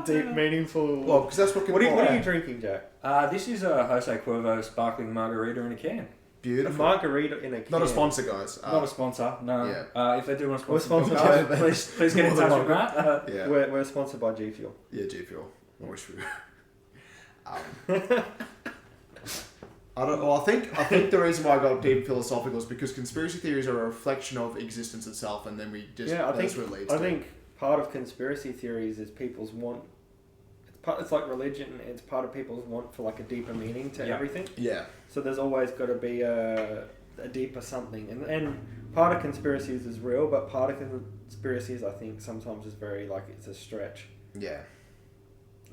deep, meaningful? Well, because that's what what are you drinking, Jack? This is a Jose Cuervo sparkling margarita in a can. A beautiful. margarita in a can. Not a sponsor, guys. Not a sponsor, no. Yeah. If they do want to We're sponsor, sponsored guys, by- please get in More than touch with Matt. Yeah. We're sponsored by G Fuel. Yeah, G Fuel. I wish we were. I think the reason why I got deep philosophical is because conspiracy theories are a reflection of existence itself, and then we just that's what it leads I to. think part of conspiracy theories is people's want. It's like religion. It's part of people's want for, like, a deeper meaning to everything. Yeah. So there's always got to be a deeper something, and part of conspiracies is real, but part of conspiracies, I think, sometimes is very, like, it's a stretch. Yeah.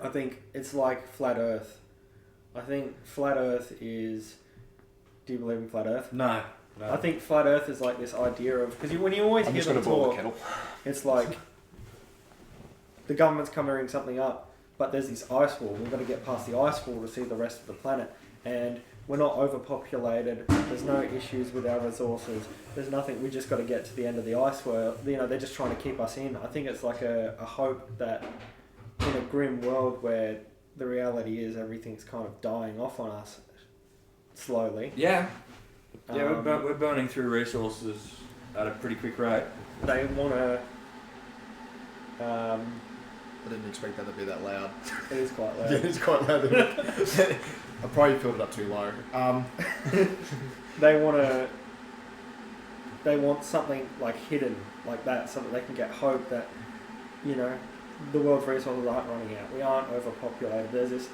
I think it's like flat Earth. I think flat Earth is. Do you believe in flat Earth? No. I think flat Earth is like this idea of, because when you always hear them talk, it's like the government's covering something up, but there's this ice wall. We've got to get past the ice wall to see the rest of the planet, and we're not overpopulated. There's no issues with our resources. There's nothing. We just got to get to the end of the ice wall. They're just trying to keep us in. I think it's like a hope that in a grim world where the reality is everything's kind of dying off on us slowly. Yeah. Yeah, we're burning through resources at a pretty quick rate. They want to. I didn't expect that to be that loud. It is quite loud. Yeah, it's quite loud. I probably filled it up too low. They want to. They want something like hidden like that, so that they can get hope that, the world's resources aren't running out. We aren't overpopulated. There's this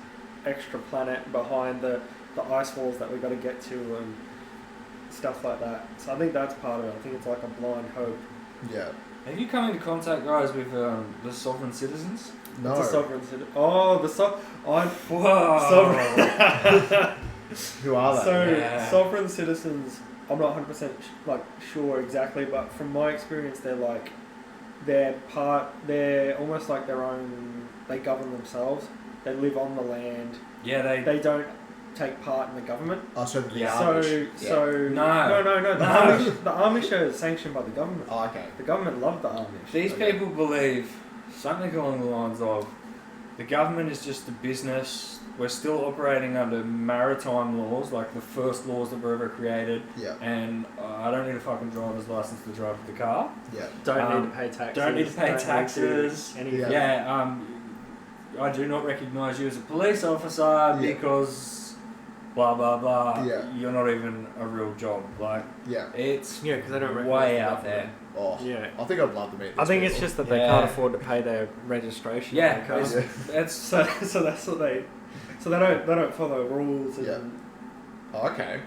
extra planet behind the ice walls that we've got to get to and stuff like that. So I think that's part of it. I think it's like a blind hope. Yeah. Have you come into contact, guys, with the sovereign citizens? No. It's a sovereign citizen. Oh, Whoa. sovereign. Who are they? So Yeah. sovereign citizens, I'm not 100% sure exactly, but from my experience, they're almost like their own. They govern themselves. They live on the land. Yeah, They don't take part in the government. Oh, so the Yeah. Amish. So No. no. The Amish are sanctioned by the government. Oh, okay. The government love the Amish. These Okay. people believe something along the lines of the government is just a business. We're still operating under maritime laws, like the first laws that were ever created. Yeah. And I don't need a fucking driver's license to drive the car. Yeah. Don't need to pay taxes. Don't need to pay taxes. Anything. Yeah. I do not recognise you as a police officer because blah blah blah. Yeah. You're not even a real job. Like Yeah. it's Yeah, because they don't way recognise out the there. Oh, Yeah. I think I'd love to meet. I these think it's people. just that they Yeah. can't afford to pay their registration. Yeah, They can't. it's- So that's what they. So they don't follow rules. And, Yeah. Oh, okay.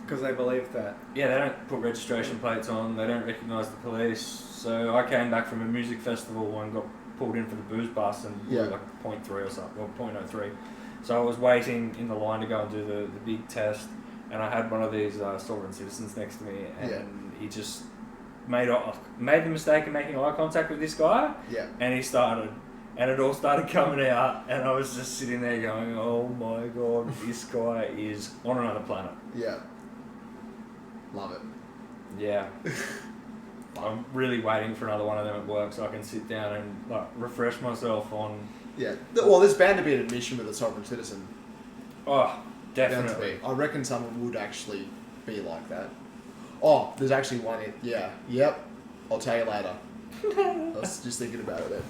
Because they believe that. Yeah, they don't put registration plates on. They don't recognise the police. So I came back from a music festival and got pulled in for the booze bus and we Yeah. were like 0.3 or something, or 0.03. So I was waiting in the line to go and do the big test, and I had one of these sovereign citizens next to me, and Yeah. he just made the mistake of making eye contact with this guy, Yeah. and he started. And it all started coming out, and I was just sitting there going, "Oh my god, this guy is on another planet." Yeah. Love it. Yeah. I'm really waiting for another one of them at work so I can sit down and like refresh myself on. Yeah. Well, there's bound to be an admission with a sovereign citizen. Oh, Bound to definitely. be. I reckon someone would actually be like that. Oh, there's actually one. Yeah. Yep. I'll tell you later. I was just thinking about it then.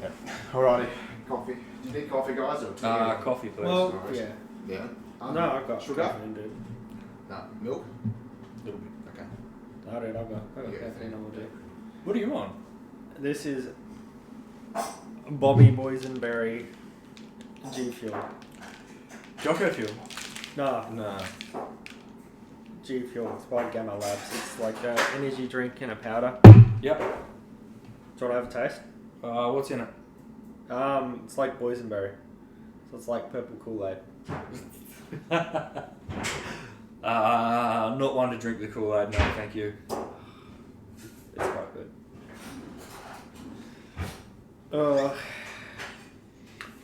Yeah. Alrighty. Coffee. Do you need coffee, guys, or tea? Coffee, please. Well, nice. yeah. Yeah. No, I've got sugar. caffeine, dude. No. Milk. Little bit. Okay. No, dude, I've got Yeah. caffeine all day. What are you on? This is Bobby Boysenberry G Fuel. Jocko Fuel. No, No. G Fuel. It's by Gamma Labs. It's like an energy drink in a powder. Yep. Do you want to have a taste? What's in it? It's like boysenberry. So it's like purple Kool-Aid. Not one to drink the Kool-Aid, no, thank you. It's quite good.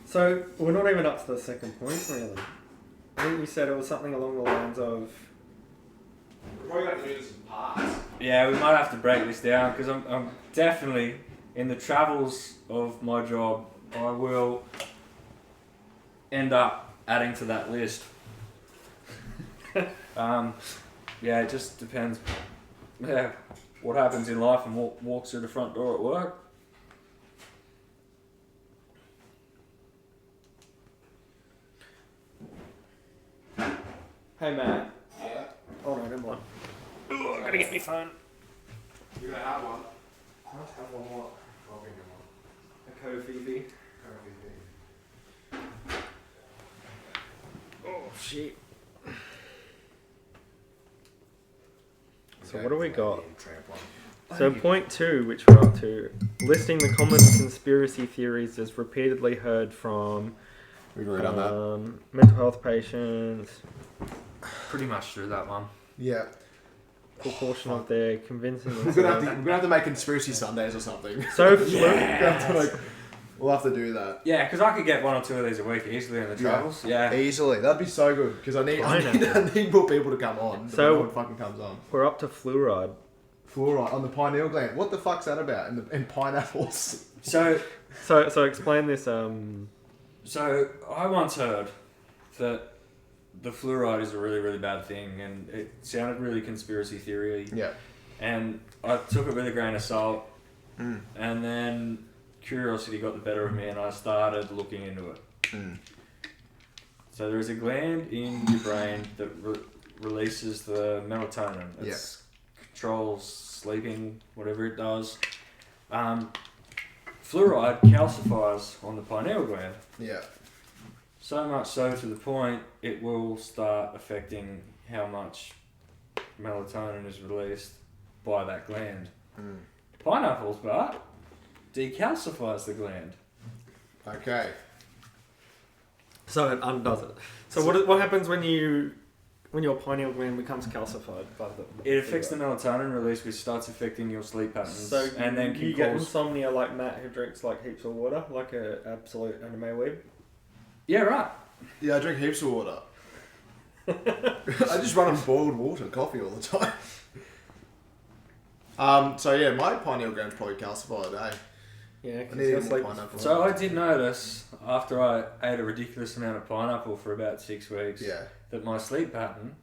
So we're not even up to the second point, really. I think you said it was something along the lines of. We're probably going to do this in parts. Yeah, we might have to break this down because I'm definitely in the travels of my job. I will end up adding to that list. Yeah, it just depends. Yeah, what happens in life and what walks through the front door at work. Hey, Matt. Yeah. Oh no, never mind. Ooh, I gotta get my phone. You're going to have one. I must have one more. I'll bring you one. A Kofi. Oh shit. So what do we got? So point 2, which we're up to, listing the common conspiracy theories as repeatedly heard from We've already done that. mental health patients, Pretty much through that one. Yeah. proportion of their convincing We're gonna themselves. have to make conspiracy Sundays or something. So We'll have to do that. Yeah, because I could get 1 or 2 of these a week easily in the travels. Yeah. Easily. That'd be so good because I need more people to come on. But So- no one fucking comes on. we're up to fluoride. Fluoride on the pineal gland. What the fuck's that about? In pineapples. So So explain this. So I once heard that the fluoride is a really, really bad thing, and it sounded really conspiracy theory. Yeah. And I took it with a grain of salt, Mm. and then curiosity got the better of me, and I started looking into it. Mm. So there is a gland in your brain that releases the melatonin. It controls sleeping, whatever it does. Fluoride calcifies on the pineal gland. Yeah. So much so to the point it will start affecting how much melatonin is released by that gland. Mm. Pineapples, but decalcifies the gland. Okay. So it undoes it. So what happens when your pineal gland becomes calcified by the? It affects the melatonin release, which starts affecting your sleep patterns. So and then can you get cause... insomnia like Matt, who drinks like heaps of water, like a absolute anime weeb. Yeah, right. Yeah, I drink heaps of water. I just run on boiled water, coffee all the time. So yeah, my pineal gland's probably calcified, eh? Yeah, I because need your more sleep. pineapple. So I did notice, after I ate a ridiculous amount of pineapple for about 6 weeks, Yeah. that my sleep pattern,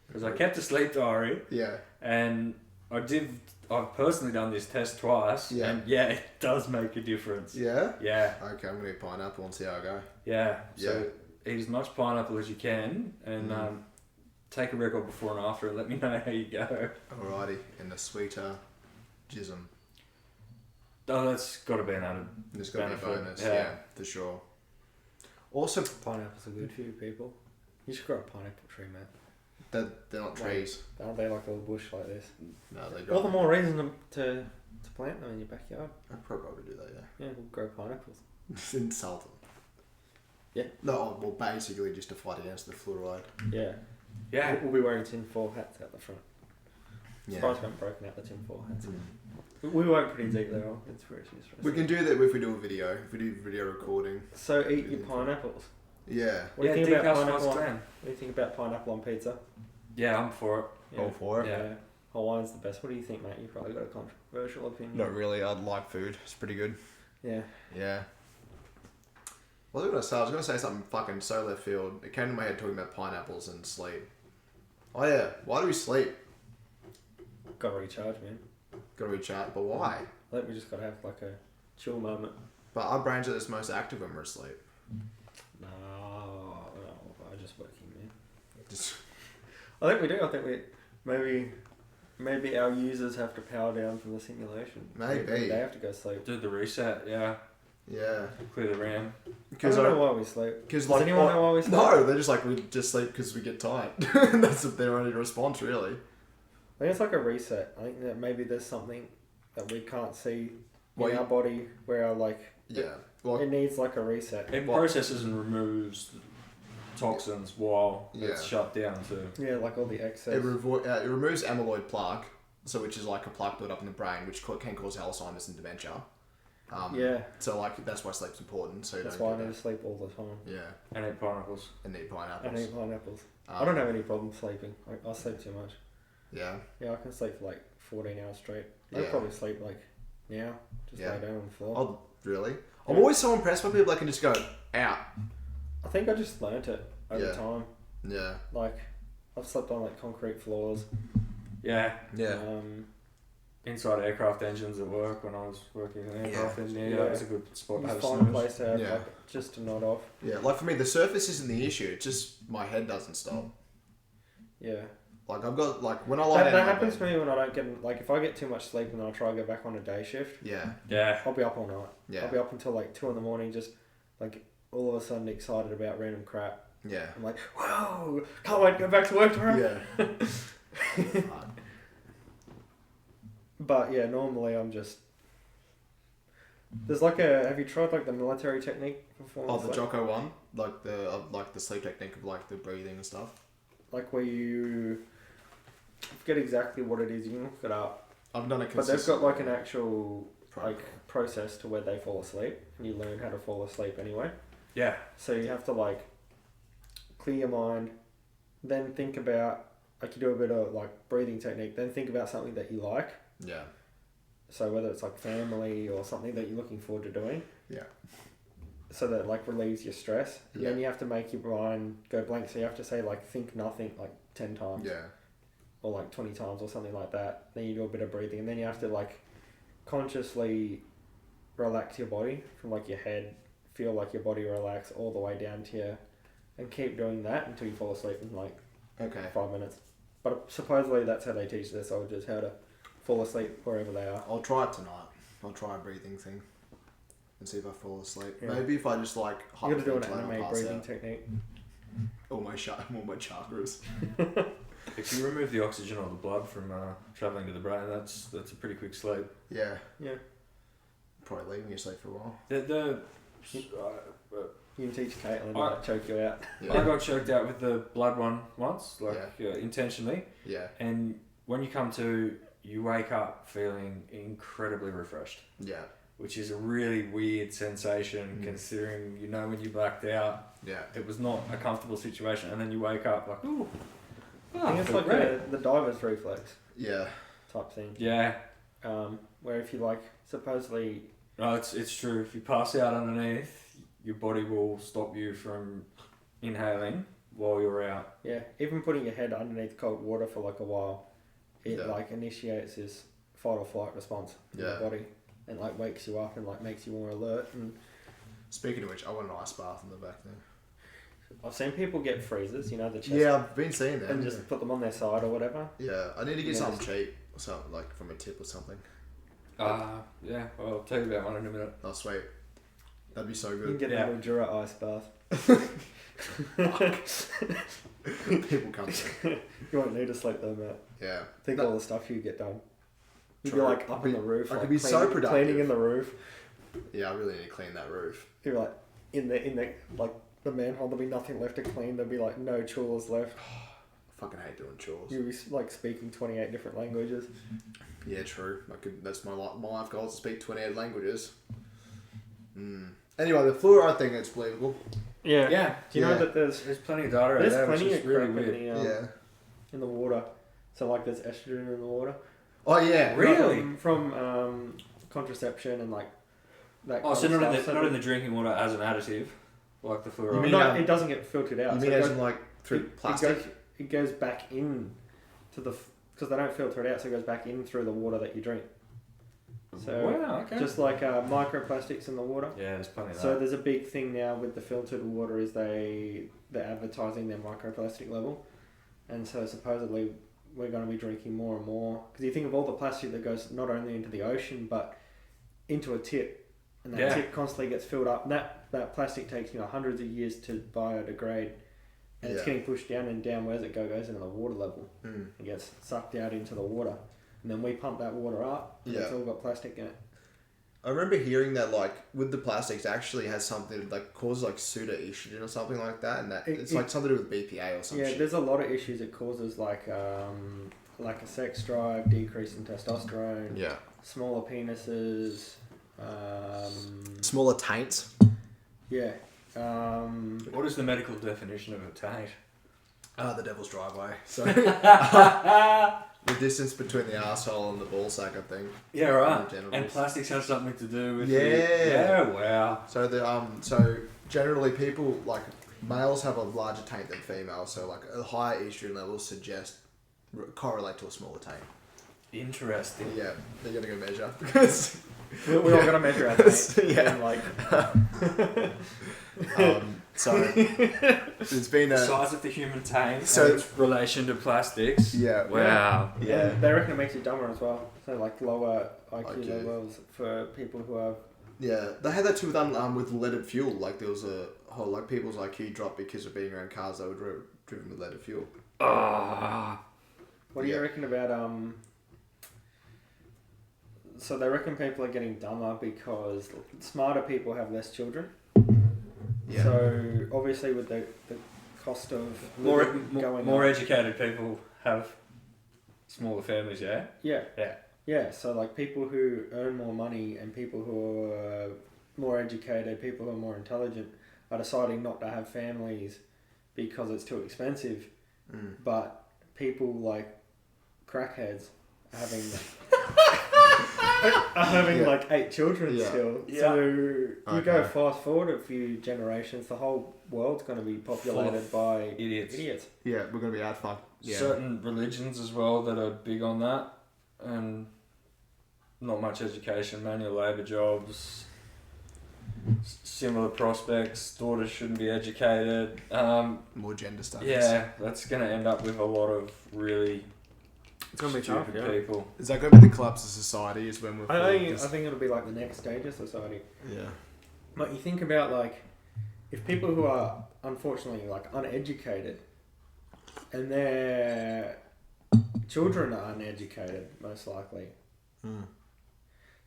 because I kept a sleep diary, Yeah. and I've personally done this test twice, Yeah. and yeah, it does make a difference. Yeah? Yeah, Okay, I'm gonna eat pineapple and see how I go. yeah. So eat as much pineapple as you can, and take a record before and after, and let me know how you go. Alrighty, and the sweeter jism. Oh, that's got to be an added. There's got to be a benefit. bonus, Yeah. yeah, for sure. Also, Pineapples are good for you people. You should grow a pineapple tree, man. they're not trees. Aren't they like a little bush like this? No, they All the got. more reason to plant them in your backyard. I'd probably do that, Yeah, we'll grow pineapples. yeah. Insult them. Yeah. No, well, basically just to fight against the fluoride. Yeah. Yeah. We'll be wearing tinfoil hats out the front. Yeah. Surprised we haven't broken out the tinfoil hats. Mm. We won't pretty deep there. It's very stressful. We can do that if we do a video. If we do video recording. So eat your pineapples. Yeah. What do you think decaf about pineapple? spice What blend. do you think about pineapple on pizza? Yeah, I'm for it. Yeah. All for it. Yeah. Hawaiian's the best. What do you think, mate? You probably got a controversial opinion. Not really. I'd like food. It's pretty good. Yeah. Yeah. What was I going to say? I was going to say something fucking so left field. It came to my head talking about pineapples and sleep. Oh yeah. Why do we sleep? Got to recharge, man. Got to recharge. But why? I think we just got to have like a chill moment. But our brains are the most active when we're asleep. No, I'm just working, man. Just I think we do. I think maybe our users have to power down from the simulation. Maybe. They have to go sleep. Do the reset, yeah. yeah. Clear the RAM. I Because don't know why we sleep. Because Does anyone know why we sleep? No, they're just like we just sleep because we get tired. That's their only response, really. I think it's like a reset. I think that maybe there's something that we can't see Well, in you- our body where like Yeah. Well, it needs like a reset. It What? processes and removes toxins while it's Yeah. shut down too. Yeah, like all the excess. it removes amyloid plaque, so which is like a plaque built up in the brain, which can cause Alzheimer's and dementia. Yeah, So like that's why sleep's important. So you that's don't why I get need to sleep all the time. that. Yeah. And eat pineapples. And eat And pineapples. eat pineapples. I don't have any problem sleeping. I sleep too much. Yeah. Yeah, I can sleep for like 14 hours straight. I'll Yeah. probably sleep like now. Just Yeah. lay down on the floor. Oh, really? I'm always so impressed by people that can just go out. I think I just learnt it over Yeah. time. Yeah. Like, I've slept on like concrete floors. Yeah. Yeah. Inside aircraft engines at work when I was working as an aircraft engineer. Yeah. That was a good spot to You have find a snooze. place to have Yeah. like, just to nod off. Yeah. Like for me, the surface isn't the issue. It's just my head doesn't stop. Yeah. Like I've got like when I lie That down. in my happens bed- to me when I don't get, like, if I get too much sleep and then I try to go back on a day shift, Yeah. Yeah. I'll be up all night. Yeah. I'll be up until like 2 in the morning, just like all of a sudden excited about random crap. Yeah. I'm like, whoa, can't wait to go back to work tomorrow. Yeah. But yeah, normally I'm just. There's like a. Have you tried like the military technique before? Oh, the Jocko one, like the sleep technique of like the breathing and stuff. Like where you. I forget exactly what it is. You can look it up. I've done it. But they've got like an actual protocol. like process to where they fall asleep, and you learn how to fall asleep anyway. Yeah. So you have to like clear your mind, then think about like you do a bit of like breathing technique, then think about something that you like. Yeah. So whether it's like family or something that you're looking forward to doing. Yeah. So that like relieves your stress. Yeah. Then you have to make your mind go blank. So you have to say like think nothing like 10 times Yeah. or like 20 times or something like that. Then you do a bit of breathing, and then you have to like consciously relax your body from like your head, feel like your body relax all the way down to your, and keep doing that until you fall asleep in like Okay. 5 minutes. But supposedly that's how they teach their soldiers how to fall asleep wherever they are. I'll try it tonight. I'll try a breathing thing and see if I fall asleep. Yeah. Maybe if I just like You gotta do an hyperventilate, I'll anime pass breathing out. technique. All my chakras. If you remove the oxygen or the blood from travelling to the brain, that's a pretty quick sleep. Yeah. Yeah. Probably leaving you asleep for a while. You can teach Caitlin to I- like, choke you out. I Yeah. got choked out with the blood one once, intentionally. Yeah. And when you come to, you wake up feeling incredibly refreshed, Yeah. which is a really weird sensation considering when you blacked out, Yeah. it was not a comfortable situation, and then you wake up like, ooh, I think it's like the diver's reflex Yeah. type thing. yeah. Where if you like supposedly No, it's true. If you pass out underneath, your body will stop you from inhaling while you're out. yeah, even putting your head underneath cold water for like a while, it Yeah. like initiates this fight or flight response in Yeah. your body and like wakes you up and like makes you more alert and Speaking of which, I want an ice bath in the back there. I've seen people get freezers, you know, the chest, Yeah, I've been seeing that. and just put them on their side or whatever. Yeah, I need to get Yeah, something cheap or something like from a tip or something. Yeah, well, I'll tell you about one in a minute. Oh, sweet. That'd be so You can good. get Yeah. the Mildura ice bath. People come. You won't need to sleep though, Matt. Yeah. Think No. all the stuff you get done. You'd True. be like up in the roof. I like could be so productive. Cleaning in the roof. Yeah, I really need to clean that roof. You'd be like in the like the manhole. There'll be nothing left to clean. There'll be like no chores left. I fucking hate doing chores. You'll be like speaking 28 different languages. Yeah, true. That's my life goal is to speak 28 languages. Anyway, the fluoride thing is believable. Yeah. Yeah, Do you Yeah. know that there's plenty of data out there's there, which plenty is of really crap weird. in the Yeah. in the water. So like there's estrogen in the water. Oh yeah. Really? From contraception and like that. Oh, kind so of not stuff. in the drinking water as an additive, like the You fluoride. mean- No, it doesn't get filtered out. You So mean it as goes- in like through plastic? It goes back in to the because they don't filter it out, so it goes back in through the water that you drink. So Wow, okay. just like microplastics in the water. Yeah, there's plenty of So that. there's a big thing now with the filtered water is they're advertising their microplastic level, and so supposedly we're going to be drinking more and more because you think of all the plastic that goes not only into the ocean but into a tip, and that Yeah. tip constantly gets filled up. And that plastic takes hundreds of years to biodegrade, and it's Yeah. getting pushed down and down. Where's it goes into the water level. Mm. It gets sucked out into the water, and then we pump that water up, and it's Yeah. all got plastic in it. I remember hearing that like with the plastics it actually has something like causes like pseudoestrogen or something like that, and that it's like something to do with BPA or some Yeah, shit. there's a lot of issues it causes, like a sex drive, decrease in testosterone, Yeah. smaller penises, Smaller taints. yeah. What is the medical definition of a taint? The devil's driveway. So the distance between the asshole and the ball sack, I think. Yeah, right. The genitals. And plastics have something to do with Yeah. Yeah, wow. So so generally people like males have a larger taint than females, so like a higher estrogen levels suggest correlate to a smaller taint. Interesting. Yeah, they're gonna go measure. We all got to measure our taint. Yeah. And like, So it's been The a size of the human taint So- and its relation to plastics. yeah. Wow. Yeah. and they reckon it makes you dumber as well. So like lower IQ IQ. levels for people who have. Yeah, they had that too with leaded fuel. Like there was a whole like people's IQ dropped because of being around cars that were driven with leaded fuel. Ah. What do you Yeah. reckon about So they reckon people are getting dumber because smarter people have less children. Yeah. So obviously with the cost of More living going more up, educated people have smaller families, yeah? yeah, Yeah. yeah. So like people who earn more money and people who are more educated, people who are more intelligent, are deciding not to have families because it's too expensive. Mm. But people like crackheads are having Yeah. like 8 children Yeah. still. Yeah. So you go Okay. fast forward a few generations, the whole world's going to be populated by Idiots. Yeah, we're gonna be out fucked. Yeah. Certain religions as well that are big on that, and not much education, manual labour jobs, similar prospects. Daughters shouldn't be educated. More gender stuff. Yeah, that's going to end up with a lot of really It's going to be stupid tough, yeah. people. Is that gonna be the collapse of society? Is when we're. I think it'll be like the next stage of society. Yeah. But you think about like, if people who are unfortunately like uneducated, and their children are uneducated, most likely. Mm.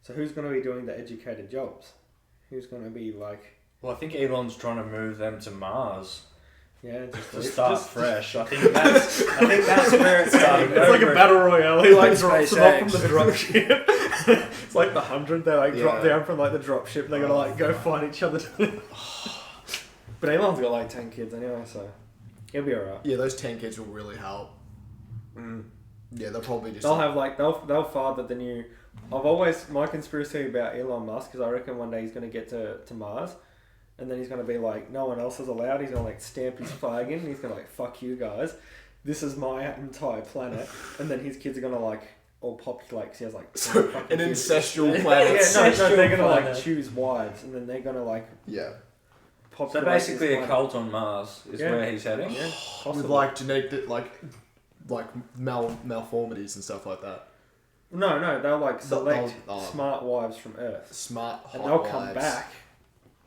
So who's going to be doing the educated jobs? Who's going to be like, Well, I think Elon's trying to move them to Mars yeah, just to start fresh. I think that's where it's starting. It's like a battle royale. He like drops them off from SpaceX. the dropship. It's like the 100. They like drop Yeah. down from like the dropship. They're gonna like go find each other. But Elon's got like 10 kids anyway, so he'll be alright. Yeah, those 10 kids will really help. Mm. Yeah, they'll probably just. They'll have like they'll father the new. My conspiracy about Elon Musk is I reckon one day he's gonna get to Mars, and then he's gonna be like no one else is allowed. He's gonna like stamp his flag in, and he's gonna like fuck you guys. This is my entire planet, and then his kids are gonna like all populate. 'Cause he has like So, 10 fucking an kids. ancestral Yeah, planet. no, they're gonna like planet. choose wives, and then they're gonna like Yeah. populate basically this a planet. cult on Mars is Yeah. where he's heading. Yeah, With possibly. like genetic, like malformities and stuff like that. No, they'll like select they'll- smart wives from Earth, Smart, hot and they'll come wives. back.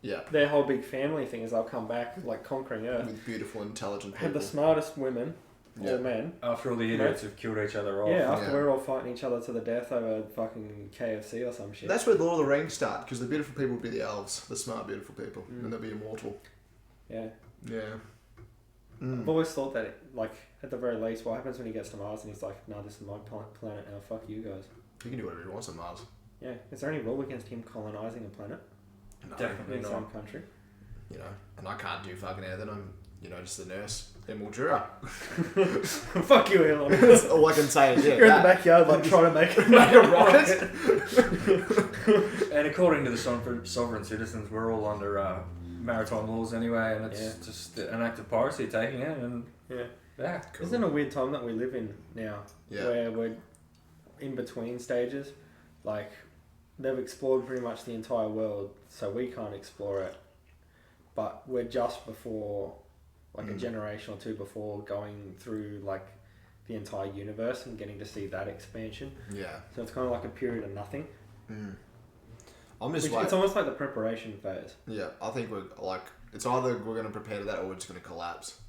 Yeah, Their whole big family thing is they'll come back like conquering Earth. with beautiful, intelligent Had people. the smartest women, Yeah. or men. After all the idiots have killed each other off. Yeah, after Yeah. we're all fighting each other to the death over fucking KFC or some shit. That's where Lord of the Rings start, because the beautiful people will be the elves, the smart, beautiful people, Mm. and they'll be immortal. Yeah. Yeah. I've Mm. always thought that, like, at the very least, what happens when he gets to Mars and he's like, "No, this is my planet now. Fuck you guys." He can do whatever he wants on Mars. Yeah. Is there any rule against him colonizing a planet No, Definitely in not. some country? You know, and I can't do fucking anything. I'm, just the nurse in Mildura. Fuck you, Elon. That's all I can say. Yeah, You're in the that. backyard, like, trying to make Make a rocket. And according to the sovereign citizens, we're all under maritime laws anyway, and it's just an act of piracy taking it, and Yeah. yeah. Cool. Isn't it a weird time that we live in now? Yeah. Where we're in between stages. Like, they've explored pretty much the entire world, so we can't explore it. But we're just before, like a generation or two before going through, like, the entire universe and getting to see that expansion. Yeah. So it's kind of like a period of nothing. Mm. I'm just Which, like, it's almost like the preparation phase. yeah, I think we're like, it's either we're going to prepare to that or we're just going to collapse.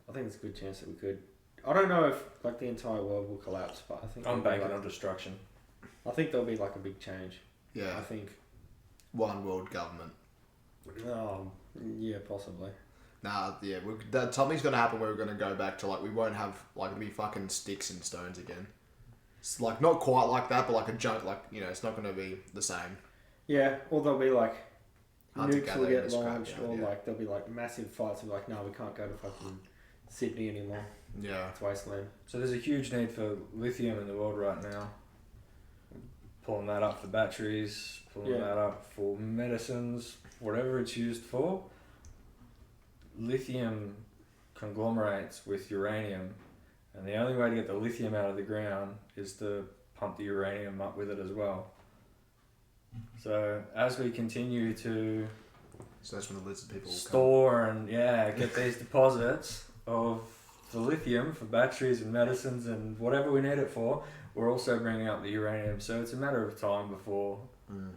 I think there's a good chance that we could. I don't know if, like, the entire world will collapse, but I think I'm there'll be, banking like, on destruction. I think there'll be, like, a big change. Yeah. I think. One world government. Oh, yeah, possibly. Nah, yeah, something's going to happen where we're going to go back to, like, we won't have, like, it'll be fucking sticks and stones again. It's, like, not quite like that, but, like, a junk, like, it's not going to be the same. Yeah, or there'll be like Hard to nukes gather will in get this crowd, launched, yeah, or yeah. like there'll be like massive fights. Of like, no, we can't go to fucking Sydney anymore. Yeah. It's wasteland. So there's a huge need for lithium in the world right now. Pulling that up for batteries, pulling Yeah. that up for medicines, whatever it's used for. Lithium conglomerates with uranium, and the only way to get the lithium out of the ground is to pump the uranium up with it as well. So as we continue to So that's when the lizard people will come. store and get these deposits of the lithium for batteries and medicines and whatever we need it for, we're also bringing up the uranium. So it's a matter of time before. Mm.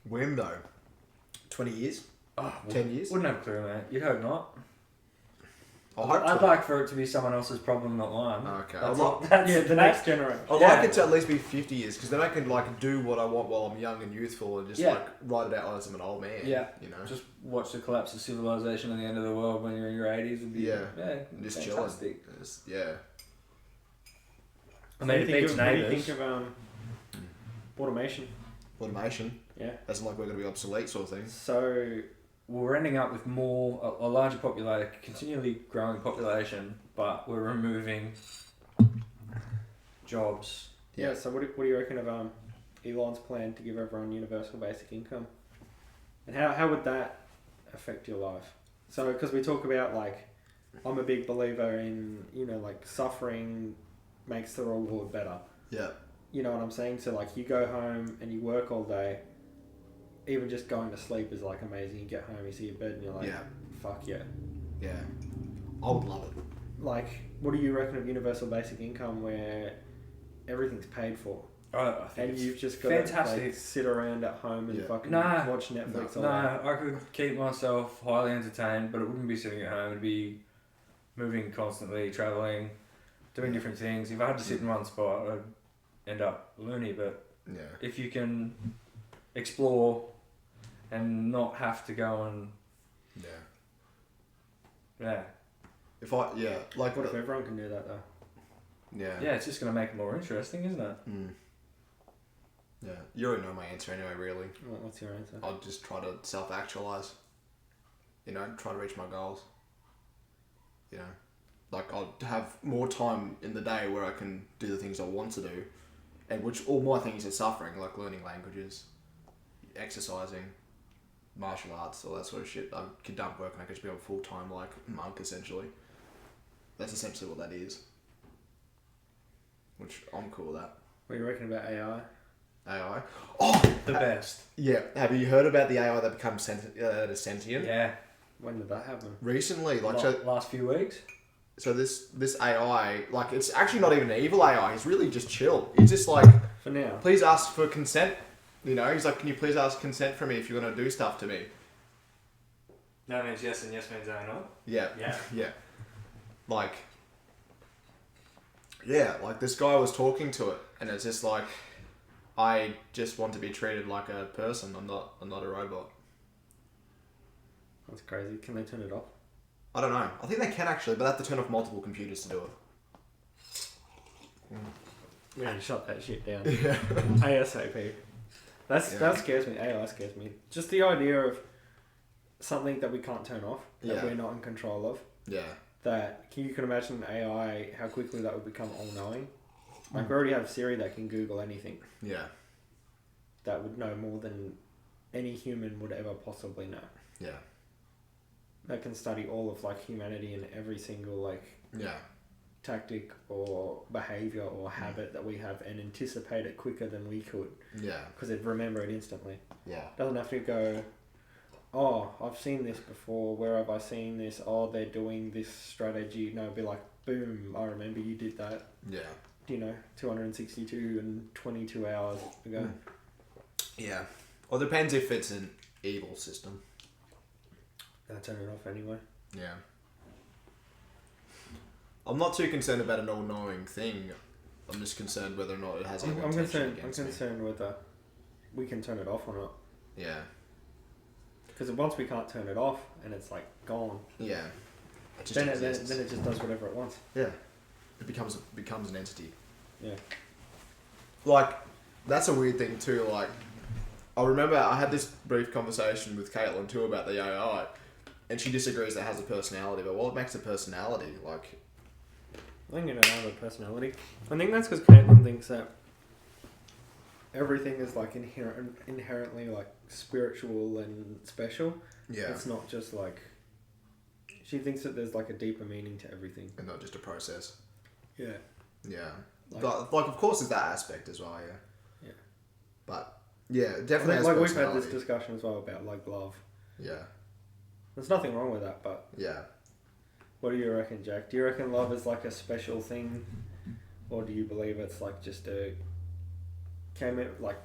When though? 20 years? Oh, 10 years? Wouldn't have a clue, mate. You'd hope not. I hope I'd 20. like for it to be someone else's problem, not mine. Okay. That's I'd all- like, that's- Yeah, the next generation. I'd Yeah. like it to at least be 50 years, because then I can like do what I want while I'm young and youthful and just Yeah. like write it out as I'm an old man. Yeah. You know? Just watch the collapse of civilization and the end of the world when you're in your 80s would be Yeah. yeah Just fantastic. chilling. Yeah. I mean, it beats What do you neighbours. think of automation? Automation. Yeah. That's like we're going to be obsolete sort of thing. So Well, we're ending up with a larger population, continually growing population, but we're removing jobs. yeah. So what do you reckon of Elon's plan to give everyone universal basic income? And how would that affect your life? So because we talk about like, I'm a big believer in like suffering makes the reward better. Yeah. You know what I'm saying? So like you go home and you work all day. Even just going to sleep is like amazing. You get home, you see your bed, and you're like, Yeah. fuck yeah. Yeah. I would love it. Like, what do you reckon of universal basic income where everything's paid for? I think And it's you've just got fantastic. to like, sit around at home and Yeah. fucking Nah. watch Netflix all No, day. I could keep myself highly entertained, but it wouldn't be sitting at home. It'd be moving constantly, travelling, doing different things. If I had to sit in one spot, I'd end up loony. But Yeah. if you can explore and not have to go and Yeah. If I, yeah, like, What if everyone can do that though? yeah. it's just going to make it more interesting, isn't it? Mm. Yeah. You already know my answer anyway, really. What's your answer? I'll just try to self-actualize. Try to reach my goals. Like I'll have more time in the day where I can do the things I want to do, and which all my things are suffering, like learning languages, exercising, martial arts, all that sort of shit. I could dump work and I could just be a full-time like monk essentially. That's essentially what that is. Which I'm cool with that. What do you reckon about AI? AI. Oh, The best. yeah. Have you heard about the AI that becomes sentient? Yeah. When did that happen? Recently, like Last few weeks. so this AI, like it's actually not even an evil AI. He's really just chill. He's just like, For now. please ask for consent. You know, he's like, can you please ask consent from me if you're gonna do stuff to me? No means yes and yes means no. Yeah. Yeah. Yeah. Like, yeah, like this guy was talking to it, and it's just like, I just want to be treated like a person. I'm not a robot. That's crazy. Can they turn it off? I don't know. I think they can actually, but they have to turn off multiple computers to do it. Yeah, shut that shit down. Yeah. ASAP. That scares me. AI scares me. Just the idea of something that we can't turn off, that we're not in control of. Yeah. That you can imagine AI, how quickly that would become all knowing. Like we already have Siri that can Google anything. Yeah. That would know more than any human would ever possibly know. Yeah. That can study all of like humanity and every single like Yeah. tactic or behavior or habit that we have and anticipate it quicker than we could Yeah. because it'd remember it instantly. Yeah. Doesn't have to go, oh, I've seen this before. Where have I seen this? Oh, they're doing this strategy. No, it'd be like, boom, I remember you did that. Yeah. 262 and 22 hours ago. Yeah. Well, depends if it's an evil system. I'll turn it off anyway. Yeah. I'm not too concerned about an all-knowing thing. I'm just concerned whether or not it has any I'm intention concerned. I'm against me. concerned whether we can turn it off or not. Yeah. Because once we can't turn it off and it's like gone, Yeah. It just then exists. it just does whatever it wants. Yeah. It becomes an entity. Yeah. Like, that's a weird thing too. Like, I remember I had this brief conversation with Caitlin too about the AI, and she disagrees that it has a personality. But what makes a personality? Like, I think it has a personality. I think that's because Caitlin thinks that everything is like inherently like spiritual and special. yeah, It's not just like. She thinks that there's like a deeper meaning to everything. and not just a process. Yeah. Yeah, Like- like of course there's that aspect as well. Yeah. Yeah. But yeah, it I definitely think, has like we've had personality. this discussion as well about like love. Yeah. There's nothing wrong with that, but Yeah. what do you reckon, Jack? Do you reckon love is like a special thing, or do you believe it's like just a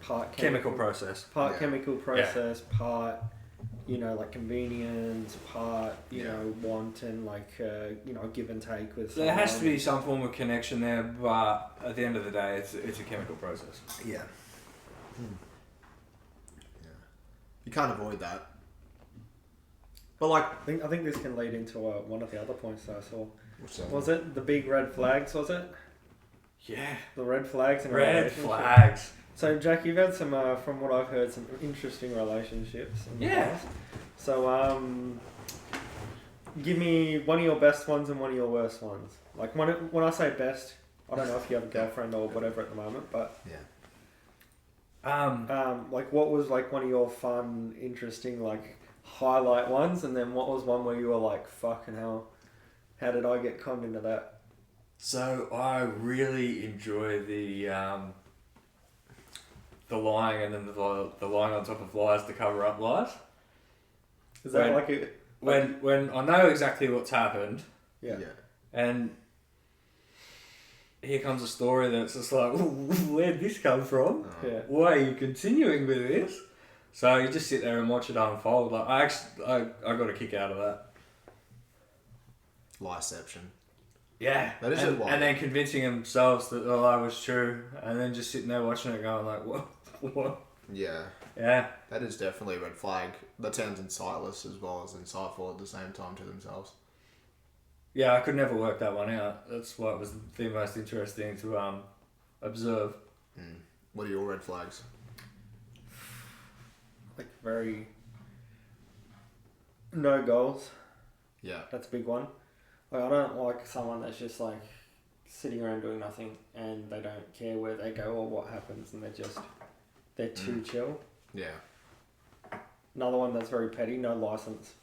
part Chemical process. part Yeah. chemical process, part like convenience, part want and like give and take with. There has to someone. be some form of connection there, but at the end of the day, it's a chemical process. Yeah. Yeah. You can't avoid that. But like, I think this can lead into one of the other points that I saw. what's that? Was it the big red flags? Was it Yeah. the red flags in a Red relationship? flags. So Jack, you've had some, from what I've heard, some interesting relationships. In the Yeah. past. So give me one of your best ones and one of your worst ones. Like when I say best, I don't know if you have a girlfriend or whatever at the moment, but Yeah. like what was like one of your fun, interesting like highlight ones, and then what was one where you were like, fucking hell, how did I get conned into that? So I really enjoy the lying and then the lying on top of lies to cover up lies. Is that When- like a When I know exactly what's happened, yeah? Yeah. and here comes a story that's just like, where'd this come from? Yeah. Why are you continuing with this? So you just sit there and watch it unfold. Like I got a kick out of that. Lieception. Yeah, That is and, it, wild. and then convincing themselves that the lie was true, and then just sitting there watching it, going like, what? Yeah. Yeah, That is definitely a red flag. That sounds insightless as well as insightful at the same time to themselves. yeah. I could never work that one out. That's why it was the most interesting to observe. What are your red flags? Like very no goals. Yeah. That's a big one. Like I don't like someone that's just like sitting around doing nothing and they don't care where they go or what happens and they're too chill. Yeah. Another one that's very petty, no license.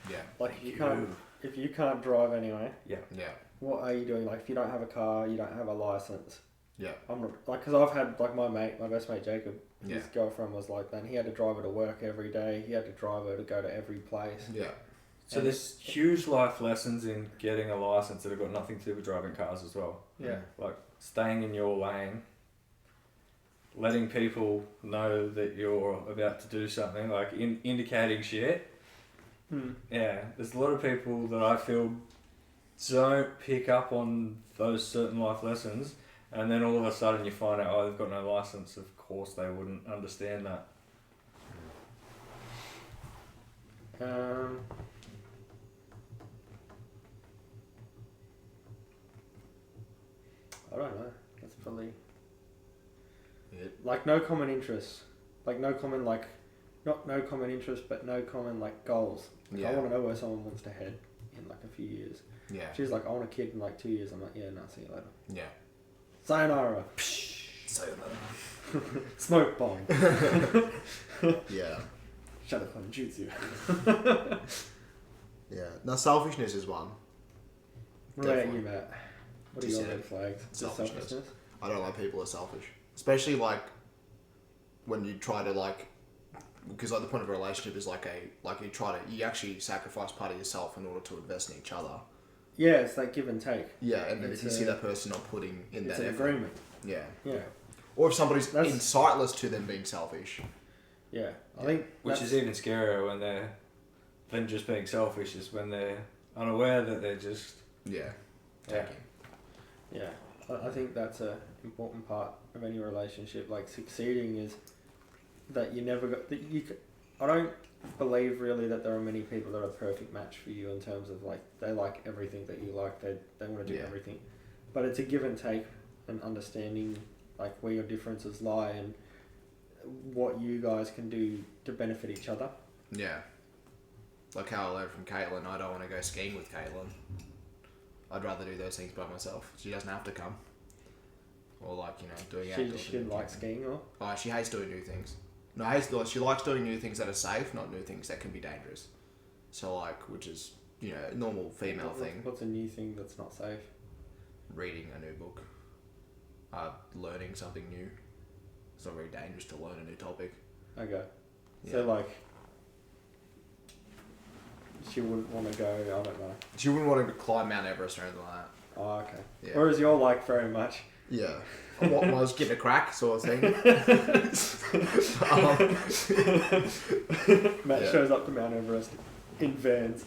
Yeah. Like if you can't drive anyway, Yeah. what are you doing? Like if you don't have a car, you don't have a license. Yeah. I'm not like, because I've had like my best mate Jacob. Yeah. His girlfriend was like that. And he had to drive her to work every day. He had to drive her to go to every place. Yeah. So there's huge life lessons in getting a license that have got nothing to do with driving cars as well. Yeah. Like staying in your lane, letting people know that you're about to do something, like indicating shit. Yeah, there's a lot of people that I feel don't pick up on those certain life lessons, and then all of a sudden you find out, oh, they've got no license. Of course they wouldn't understand that. I don't know. That's probably It. like no common interests. Like no common like, not no common interests, but no common like goals. Like, I Yeah. want to know where someone wants to head in like a few years. Yeah. She's like, I want a kid in like 2 years. I'm like, yeah, no, see you later. Yeah. Sayonara. Sayonara. Smoke bomb. Yeah. Shut up, on jutsu. Yeah. Now, selfishness is one. What about Definitely. you, Matt? What are Just your said red flags? Just selfishness. I don't like people who are selfish. Especially, like, when you try to, like... Because, like, the point of a relationship is, like, you actually sacrifice part of yourself in order to invest in each other. Yeah, it's like give and take. Yeah, and then It's if you see that person not putting in It's that an effort... agreement. Yeah. Yeah. Or if somebody's That's- insightless to them being selfish. Yeah. I think Which that's- is even scarier when they're than just being selfish, is when they're unaware that they're just Yeah. yeah. Yeah, I think that's a important part of any relationship. Like succeeding is that you never got that you. I don't believe really that there are many people that are a perfect match for you in terms of like they like everything that you like. They want to do Yeah. everything, but it's a give and take and understanding like where your differences lie and what you guys can do to benefit each other. Yeah. Like how I learned from Caitlin, I don't want to go skiing with Caitlin. I'd rather do those things by myself. She doesn't have to come. Or like, you know, doing outdoor She didn't like skiing or. Oh, she hates doing new things. No, she likes doing new things that are safe, not new things that can be dangerous. So like, which is, you know, a normal female thing. What's a new thing that's not safe? Reading a new book. Learning something new. It's not very dangerous to learn a new topic. Okay. Yeah. So like, she wouldn't want to go. I don't know. She wouldn't want to climb Mount Everest or anything like that. Oh, okay. Yeah. Whereas you're like very much. Yeah. What was give it a crack sort of thing. Matt Yeah. shows up to Mount Everest in Vans.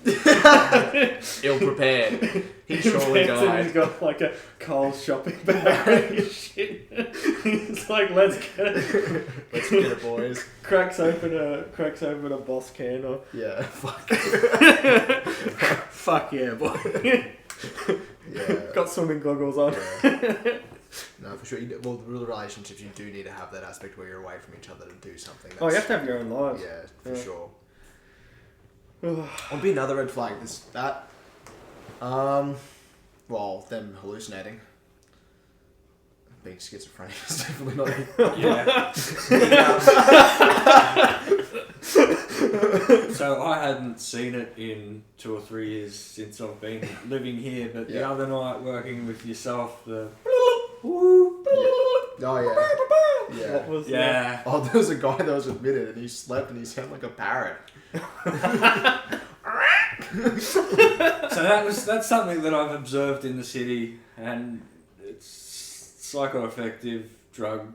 Ill prepared. He In surely Vans, and died. he's got like a Coles shopping bag and shit. He's like, let's get it. Let's get it, boys. Cracks open a Boss can or Yeah. Fuck. fuck yeah, boy. Yeah. Got swimming goggles on. Yeah. No, for sure. Well, the real relationships, you do need to have that aspect where you're away from each other to do something. Oh, you have to have your own lives. Yeah, for Yeah. sure. Would be another red flag. Well, them hallucinating. Being schizophrenic is definitely not. Yeah. So I hadn't seen it in 2 or 3 years since I've been living here, but the Yeah. other night working with yourself, the Oh yeah. Yeah. What was yeah. Oh, there was a guy that was admitted, and he slept, and he sounded like a parrot. So that's something that I've observed in the city, and it's psychoaffective drug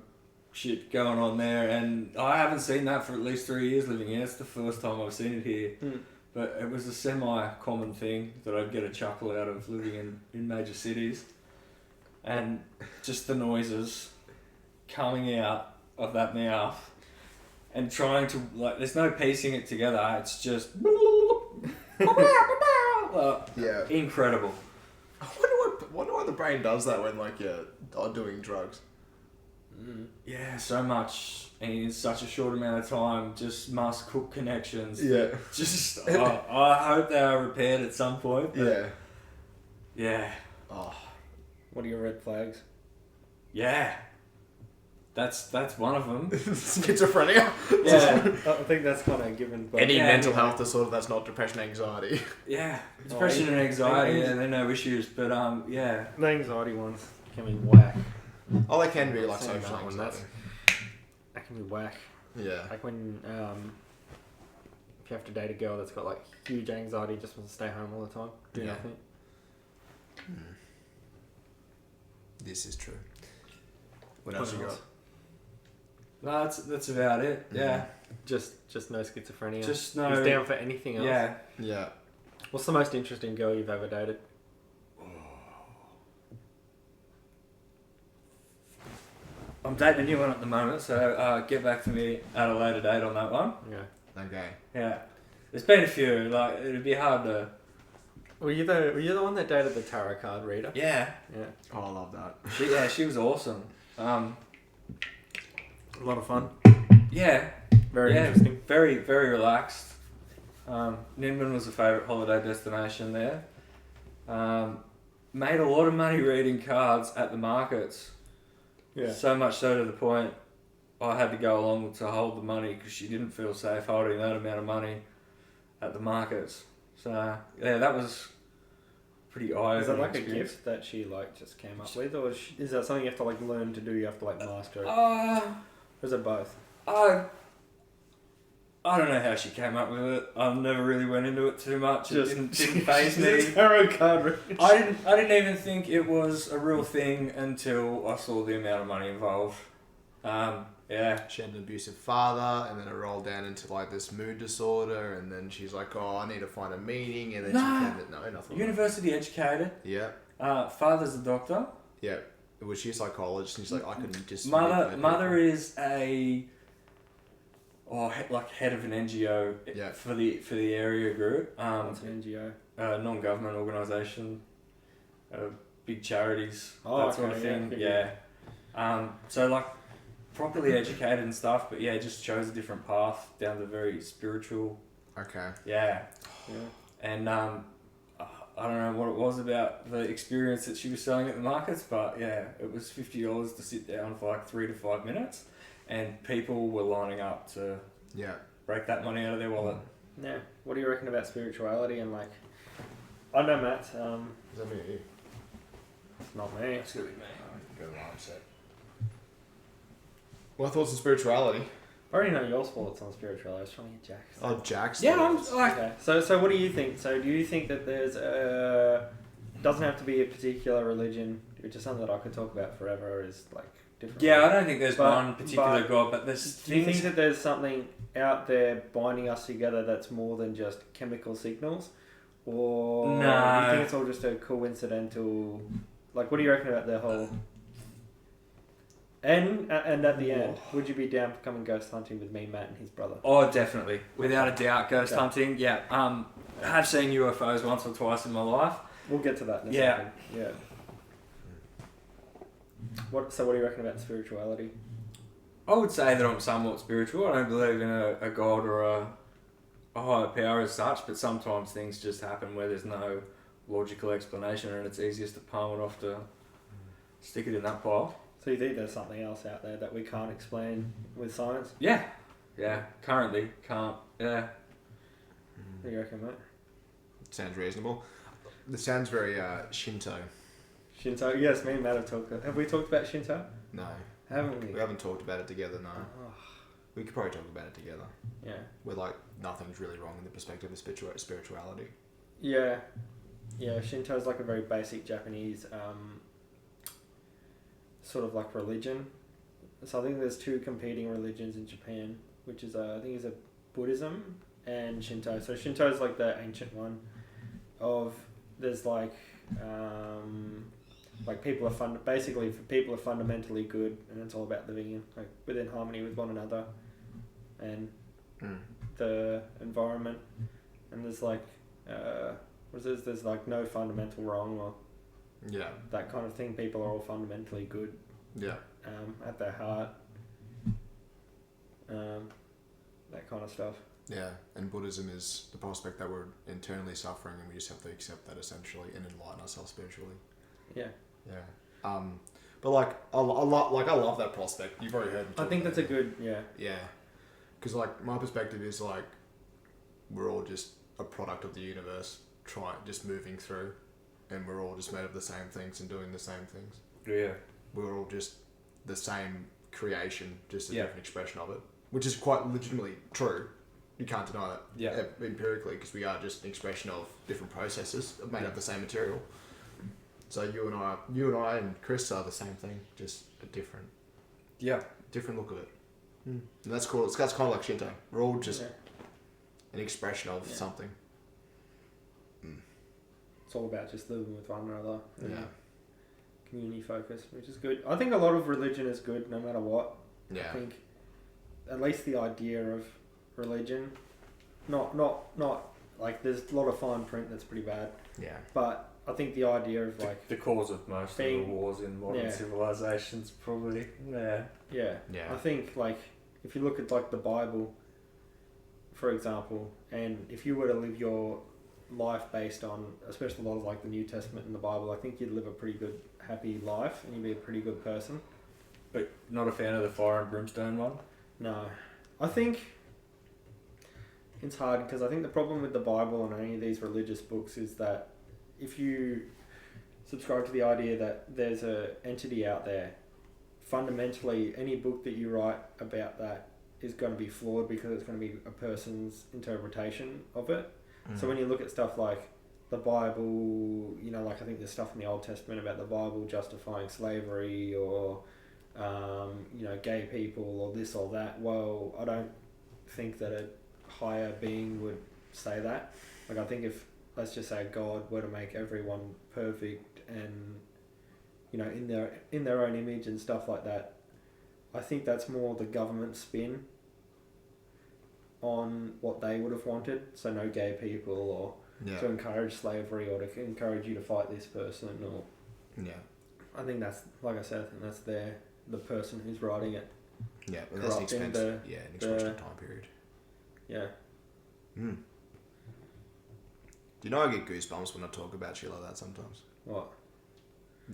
shit going on there, and I haven't seen that for at least 3 years living here. It's the first time I've seen it here. Hmm. But it was a semi-common thing that I'd get a chuckle out of living in major cities. And just the noises coming out of that mouth and trying to, like, there's no piecing it together. It's just... Yeah. incredible. I wonder why the brain does that when like you're doing drugs. Yeah, so much in such a short amount of time. Just must cook connections. Yeah. Just, I hope they are repaired at some point. But Yeah. Yeah. Oh. What are your red flags? Yeah. That's one of them. Schizophrenia. Yeah. I think that's kind of given. But Any Yeah, mental anyway. health disorder that's not depression, anxiety. Yeah. Depression and anxiety, yeah, they're no issues. But yeah. The anxiety ones can be whack. Oh, they can be like Same social that one, anxiety. That can be whack. Yeah. Like when if you have to date a girl that's got like huge anxiety, just wants to stay home all the time, do Yeah. nothing. This is true. What What else you got? else? No, that's about it. Yeah. Just no schizophrenia. Just no. He's down for anything else. Yeah. Yeah. What's the most interesting girl you've ever dated? I'm dating a new one at the moment, so get back to me at a later date on that one. Yeah. Okay. Yeah. There's been a few. Like it'd be hard to. Were you the one that dated the tarot card reader? Yeah. Yeah. Oh, I love that. She was awesome. A lot of fun. Yeah. Very Yeah, interesting. Very, very relaxed. Nimbin was a favourite holiday destination there. Made a lot of money reading cards at the markets. Yeah. So much so to the point I had to go along to hold the money because she didn't feel safe holding that amount of money at the markets. So yeah, that was pretty eye-opening. Is that like a experience. gift that she like just came up with, or is that something you have to like learn to do? You have to like master it, Uh, or is it both? I don't know how she came up with it. I never really went into it too much. It didn't faze me. Tarot card reader. I didn't even think it was a real thing until I saw the amount of money involved. Yeah. She had an abusive father, and then it rolled down into like this mood disorder, and then she's like, "Oh, I need to find a meaning," and then she found it. No, nothing. University educated. Yeah, Father's a doctor. yeah. Was she a psychologist? And she's like, "I couldn't just." Mother is a head of an NGO Yeah. for the area group. What's an NGO? Non-government organisation, big charities, Oh, that sort of okay, thing. yeah. Yeah. So like properly educated and stuff, but yeah, just chose a different path down the very spiritual. Okay. Yeah. Yeah. And I don't know what it was about the experience that she was selling at the markets, but yeah, it was $50 to sit down for like 3 to 5 minutes, and people were lining up to Yeah. break that money out of their wallet. Yeah. What do you reckon about spirituality and like? I know Matt. Is that me? It's not me. It's gonna be me. Go right set. What thoughts on spirituality? I already know your thoughts on spirituality. I was trying to get Jack's. Oh, Jack's. Yeah, I'm thoughts. like Okay. So what do you think? So do you think that there's doesn't have to be a particular religion, which is something that I could talk about forever, or is like different? I don't think there's But- one particular but god, but there's Do you things. think that there's something out there binding us together that's more than just chemical signals? Or do you No. think it's all just a coincidental... Like, what do you reckon about the whole... And at the end, would you be down for coming ghost hunting with me, Matt, and his brother? Oh, definitely, without a doubt, ghost Okay. hunting. Yeah, I have seen UFOs once or twice in my life. We'll get to that in a Yeah. second. Yeah. What do you reckon about spirituality? I would say that I'm somewhat spiritual. I don't believe in a god or a higher power as such, but sometimes things just happen where there's no logical explanation, and it's easiest to palm it off to stick it in that pile. So you think there's something else out there that we can't explain with science? Yeah, currently can't. Yeah. What do you reckon, mate? Sounds reasonable. This sounds very Shinto. Shinto? Yes, me and Matt have we talked about Shinto? No, Haven't we? we haven't talked about it together. No, Oh, we could probably talk about it together. yeah. We're like nothing's really wrong in the perspective of spirituality. Yeah. Yeah, Shinto is like a very basic Japanese sort of like religion. So I think there's two competing religions in Japan, which is I think is a Buddhism and Shinto. So Shinto is like the ancient one of there's like people are people are fundamentally good, and it's all about living in like within harmony with one another and the environment. And there's like there's like no fundamental wrong or Yeah. that kind of thing. People are all fundamentally good Yeah. at their heart. That kind of stuff. Yeah, and Buddhism is the prospect that we're internally suffering, and we just have to accept that essentially and enlighten ourselves spiritually. Yeah. Yeah. But like I love that prospect. You've already heard me I talk think about that's a it. good, yeah. Yeah, because like my perspective is like we're all just a product of the universe, just moving through, and we're all just made of the same things and doing the same things. Yeah. we're all just the same creation, just a Yeah. different expression of it, which is quite legitimately true. You can't deny that Yeah. empirically, because we are just an expression of different processes made of the same material. So you and I and Chris are the same thing, just a different Yeah. look of it. And that's cool. That's kind of like Shinto. We're all just Yeah. an expression of Yeah. something. It's all about just living with one another. And Yeah. community focus, which is good. I think a lot of religion is good, no matter what. Yeah. I think at least the idea of religion, not like there's a lot of fine print that's pretty bad, Yeah. but I think the idea of like The cause of most of Being- the wars in modern yeah. civilizations, probably. Yeah. yeah, Yeah. I think like if you look at like the Bible, for example, and if you were to live your life based on, especially a lot of like the New Testament and the Bible, I think you'd live a pretty good, happy life, and you'd be a pretty good person. But not a fan of the fire and brimstone one? No, I think it's hard because I think the problem with the Bible and any of these religious books is that if you subscribe to the idea that there's a entity out there, fundamentally any book that you write about that is going to be flawed because it's going to be a person's interpretation of it. So when you look at stuff like the Bible, you know, like I think there's stuff in the Old Testament about the Bible justifying slavery or, you know, gay people or this or that. Well, I don't think that a higher being would say that. Like I think if, let's just say God were to make everyone perfect and, you know, in their own image and stuff like that, I think that's more the government spin on what they would have wanted. So no gay people, or Yeah. to encourage slavery, or to encourage you to fight this person, or Yeah. I think that's, like I said, I think that's the person who's writing it. Yeah. But that's an Corrupting expensive. the- An expensive time period. Yeah. Mm. Do you know I get goosebumps when I talk about shit like that sometimes? What?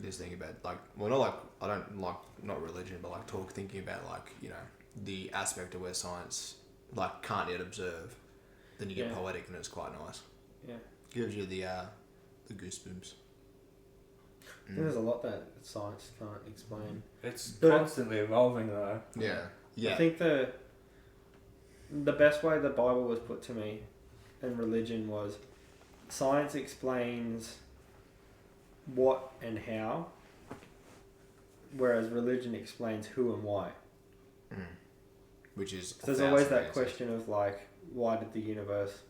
Just thinking about like, well, not like I don't like not religion, but like thinking about like, you know, the aspect of where science like can't yet observe. Then you get Yeah. poetic and it's quite nice. Yeah. Gives you the goosebumps. I think there's a lot that science can't explain. It's But- constantly evolving, though. Yeah. Yeah. I think the best way the Bible was put to me and religion was science explains what and how, whereas religion explains who and why. Which is So there's always 1,000 that answers. question of like, why did the universe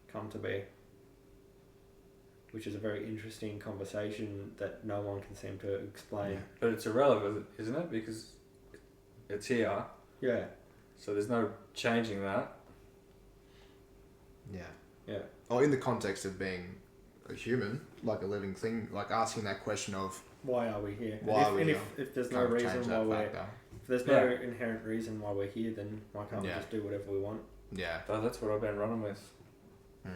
come to be? Which is a very interesting conversation that no one can seem to explain. But it's irrelevant, isn't it? Because it's here, Yeah. so there's no changing that. Yeah. Yeah. Oh, in the context of being a human, like a living thing, like asking that question of Why are we here? Why and are we and here? if there's no can't reason change why that we're factor. if there's no Yeah. inherent reason why we're here, then why can't we Yeah. just do whatever we want? Yeah. But that's what I've been running with. Mm.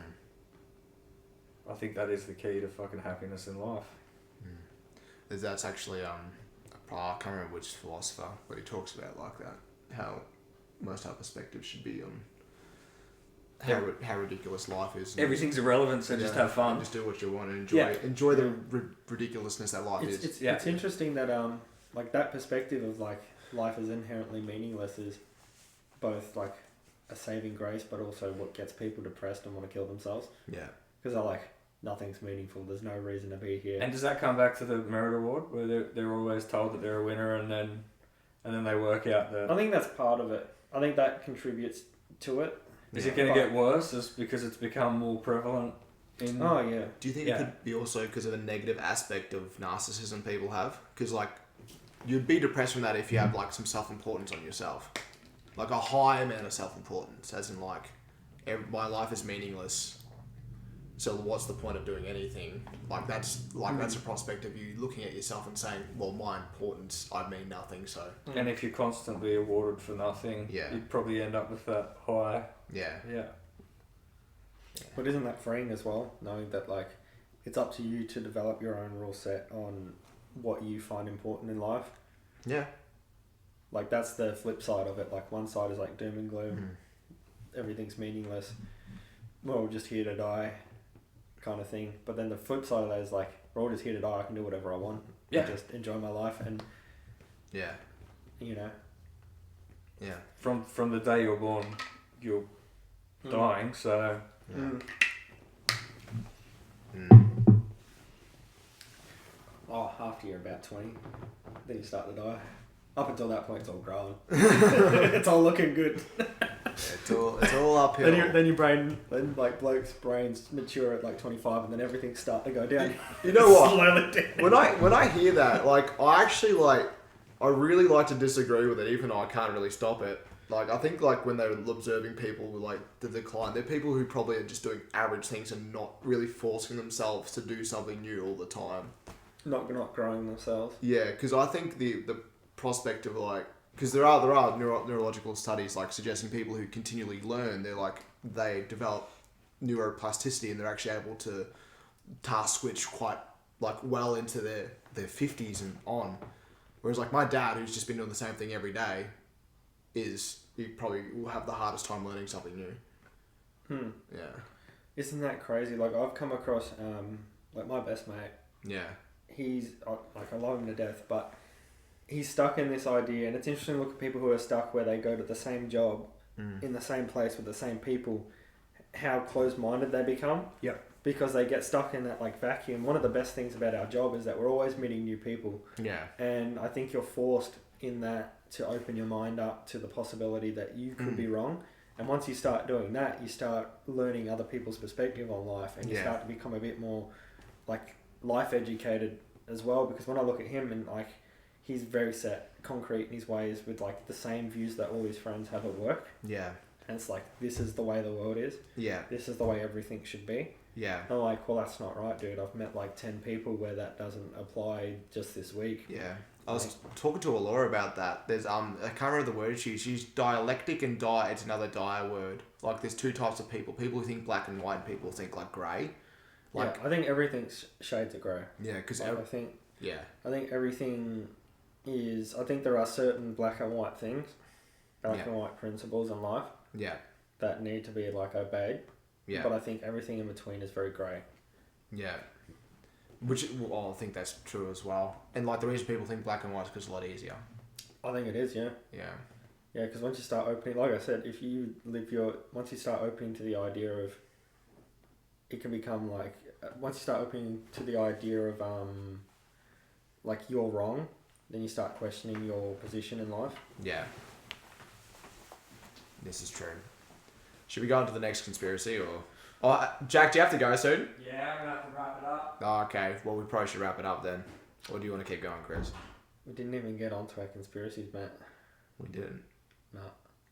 I think that is the key to fucking happiness in life. That's actually I can't remember which philosopher, but he talks about like that, how most our perspective should be on how ridiculous life is. and Everything's irrelevant, so just yeah, have fun. Just do what you want and enjoy Yeah. enjoy the ridiculousness that life is. It's Yeah. it's interesting that like that perspective of like life is inherently meaningless is both like a saving grace, but also what gets people depressed and want to kill themselves Yeah. because they're like, nothing's meaningful. There's no reason to be here. And does that come back to the merit award, where they're always told that they're a winner, and then they work out I that think that's part of it. I think that contributes to it. is Yeah. it going to But- get worse just because it's become more prevalent in? Oh yeah. Do you think Yeah. it could be also because of a negative aspect of narcissism people have? Because like, you'd be depressed from that if you have like some self-importance on yourself, like a high amount of self-importance, as in like, my life is meaningless. So what's the point of doing anything? Like that's a prospect of you looking at yourself and saying, well, my importance, I mean nothing. So And if you're constantly awarded for nothing, Yeah. you'd probably end up with that high. yeah, Yeah. But isn't that freeing as well? Knowing that like it's up to you to develop your own rule set on what you find important in life. yeah, Like that's the flip side of it. Like one side is like doom and gloom. Mhm. Everything's meaningless. We're all just here to die, kind of thing. But then the flip side of that is like we're all just here to die. I can do whatever I want. Yeah. Just enjoy my life. And Yeah. You know. Yeah. From the day you're born, you're dying. So Yeah. Mm. Mm. Oh, after you're about 20, then you start to die. Up until that point, it's all growing. It's all looking good. It's all uphill. Then your brain, then like blokes' brains mature at like 25, and then everything start to go down. You know what? Slowly down. When I hear that, like I actually I really like to disagree with it, even though I can't really stop it. Like I think like when they're observing people with like the decline, they're people who probably are just doing average things and not really forcing themselves to do something new all the time. Not growing themselves. Yeah, because I think the prospect of like, because there are neurological studies like suggesting people who continually learn, they develop neuroplasticity and they're actually able to task switch quite like well into their 50s and on. Whereas like my dad, who's just been doing the same thing every day, he probably will have the hardest time learning something new. Yeah. Isn't that crazy? Like I've come across like my best mate. Yeah. He's like I love him to death, but he's stuck in this idea, and it's interesting to look at people who are stuck where they go to the same job in the same place with the same people, how closed-minded they become. Yep. Because they get stuck in that like vacuum. One of the best things about our job is that we're always meeting new people, Yeah. and I think you're forced in that to open your mind up to the possibility that you could be wrong. And once you start doing that, you start learning other people's perspective on life, and you start to become a bit more like life educated as well. Because when I look at him, and like he's very set, concrete in his ways, with like the same views that all his friends have at work. Yeah. And it's like, this is the way the world is. Yeah. This is the way everything should be. Yeah. I'm like, well, that's not right, dude. I've met like 10 people where that doesn't apply just this week. Yeah. I was talking to Alora about that. There's I can't remember the word she used. Dialectic and it's another dia word. Like there's two types of people. People who think black and white, and people who think like grey. Like Yeah, I think everything's shades of grey. yeah, because I think everything is. I think there are certain black and white things, black and white principles in life yeah, that need to be like obeyed. yeah, But I think everything in between is very grey. yeah. Which I think that's true as well. And like the reason people think black and white is because it's a lot easier. I think it is, yeah. Yeah. Yeah, because once you start opening, like I said, if you once you start opening to the idea of, it can become like, once you start opening to the idea of, like you're wrong, then you start questioning your position in life. Yeah. This is true. Should we go on to the next conspiracy or? Oh, Jack, do you have to go soon? yeah, I'm gonna have to wrap it up. Oh, okay. Well, we probably should wrap it up then. Or do you want to keep going, Chris? We didn't even get onto our conspiracies, Matt. We didn't. No.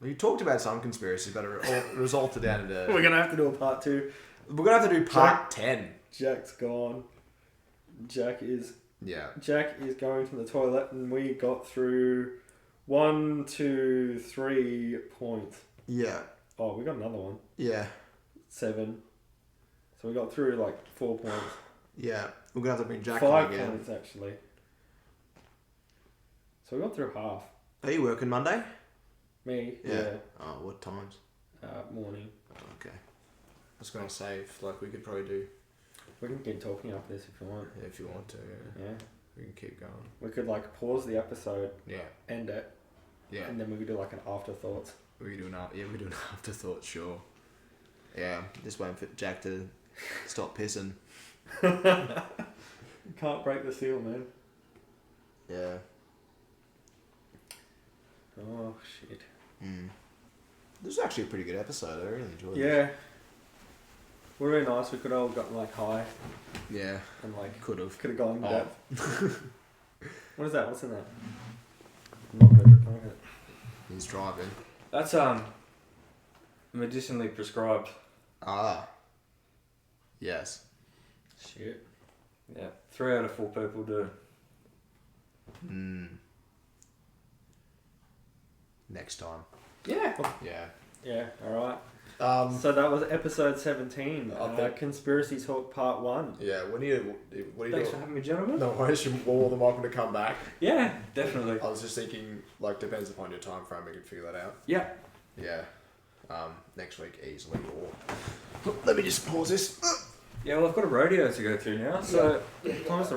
We talked about some conspiracies, but it resulted down into... We're going to have to do a part 2. We're going to have to do part 10. Jack's gone. Jack is Yeah. going to the toilet, and we got through 1, 2, 3 points. Yeah. Oh, we got another one. Yeah. 7. So we got through like 4 points. Yeah. We're going to have to bring Jack 5 on again. points actually. So we got through half. Are you working Monday? Me, Yeah. yeah. Oh, what times? Morning. Okay. I was going to say, like, we could probably do... We can keep talking after this if you want. Yeah, if you want to, yeah. Yeah. We can keep going. We could like pause the episode, Yeah. end it, Yeah. and then we could do like an afterthoughts. We could do an afterthought, sure. Yeah. Just waiting for Jack to stop pissing. Can't break the seal, man. Yeah. Oh shit. This was actually a pretty good episode. I really enjoyed it. Yeah. Would have been nice. We could have all gotten like high Yeah. and like Could have. could have gone Oh. depth. What is that? What's in that? I'm not gonna drink it. He's driving. That's medicinally prescribed. Ah. Yes. Shit. Yeah, 3 out of 4 people do. Next time. Yeah. Yeah. Yeah. All right. Um. So that was episode 17. I think- Conspiracy Talk Part 1. Yeah. What do you Thanks for having me, gentlemen. No worries. You're more than welcome to come back. Yeah, definitely. I was just thinking, like, depends upon your time frame. We could figure that out. Yeah. Yeah. Next week easily. Or let me just pause this. Yeah, well, I've got a rodeo to go to now, so Time's to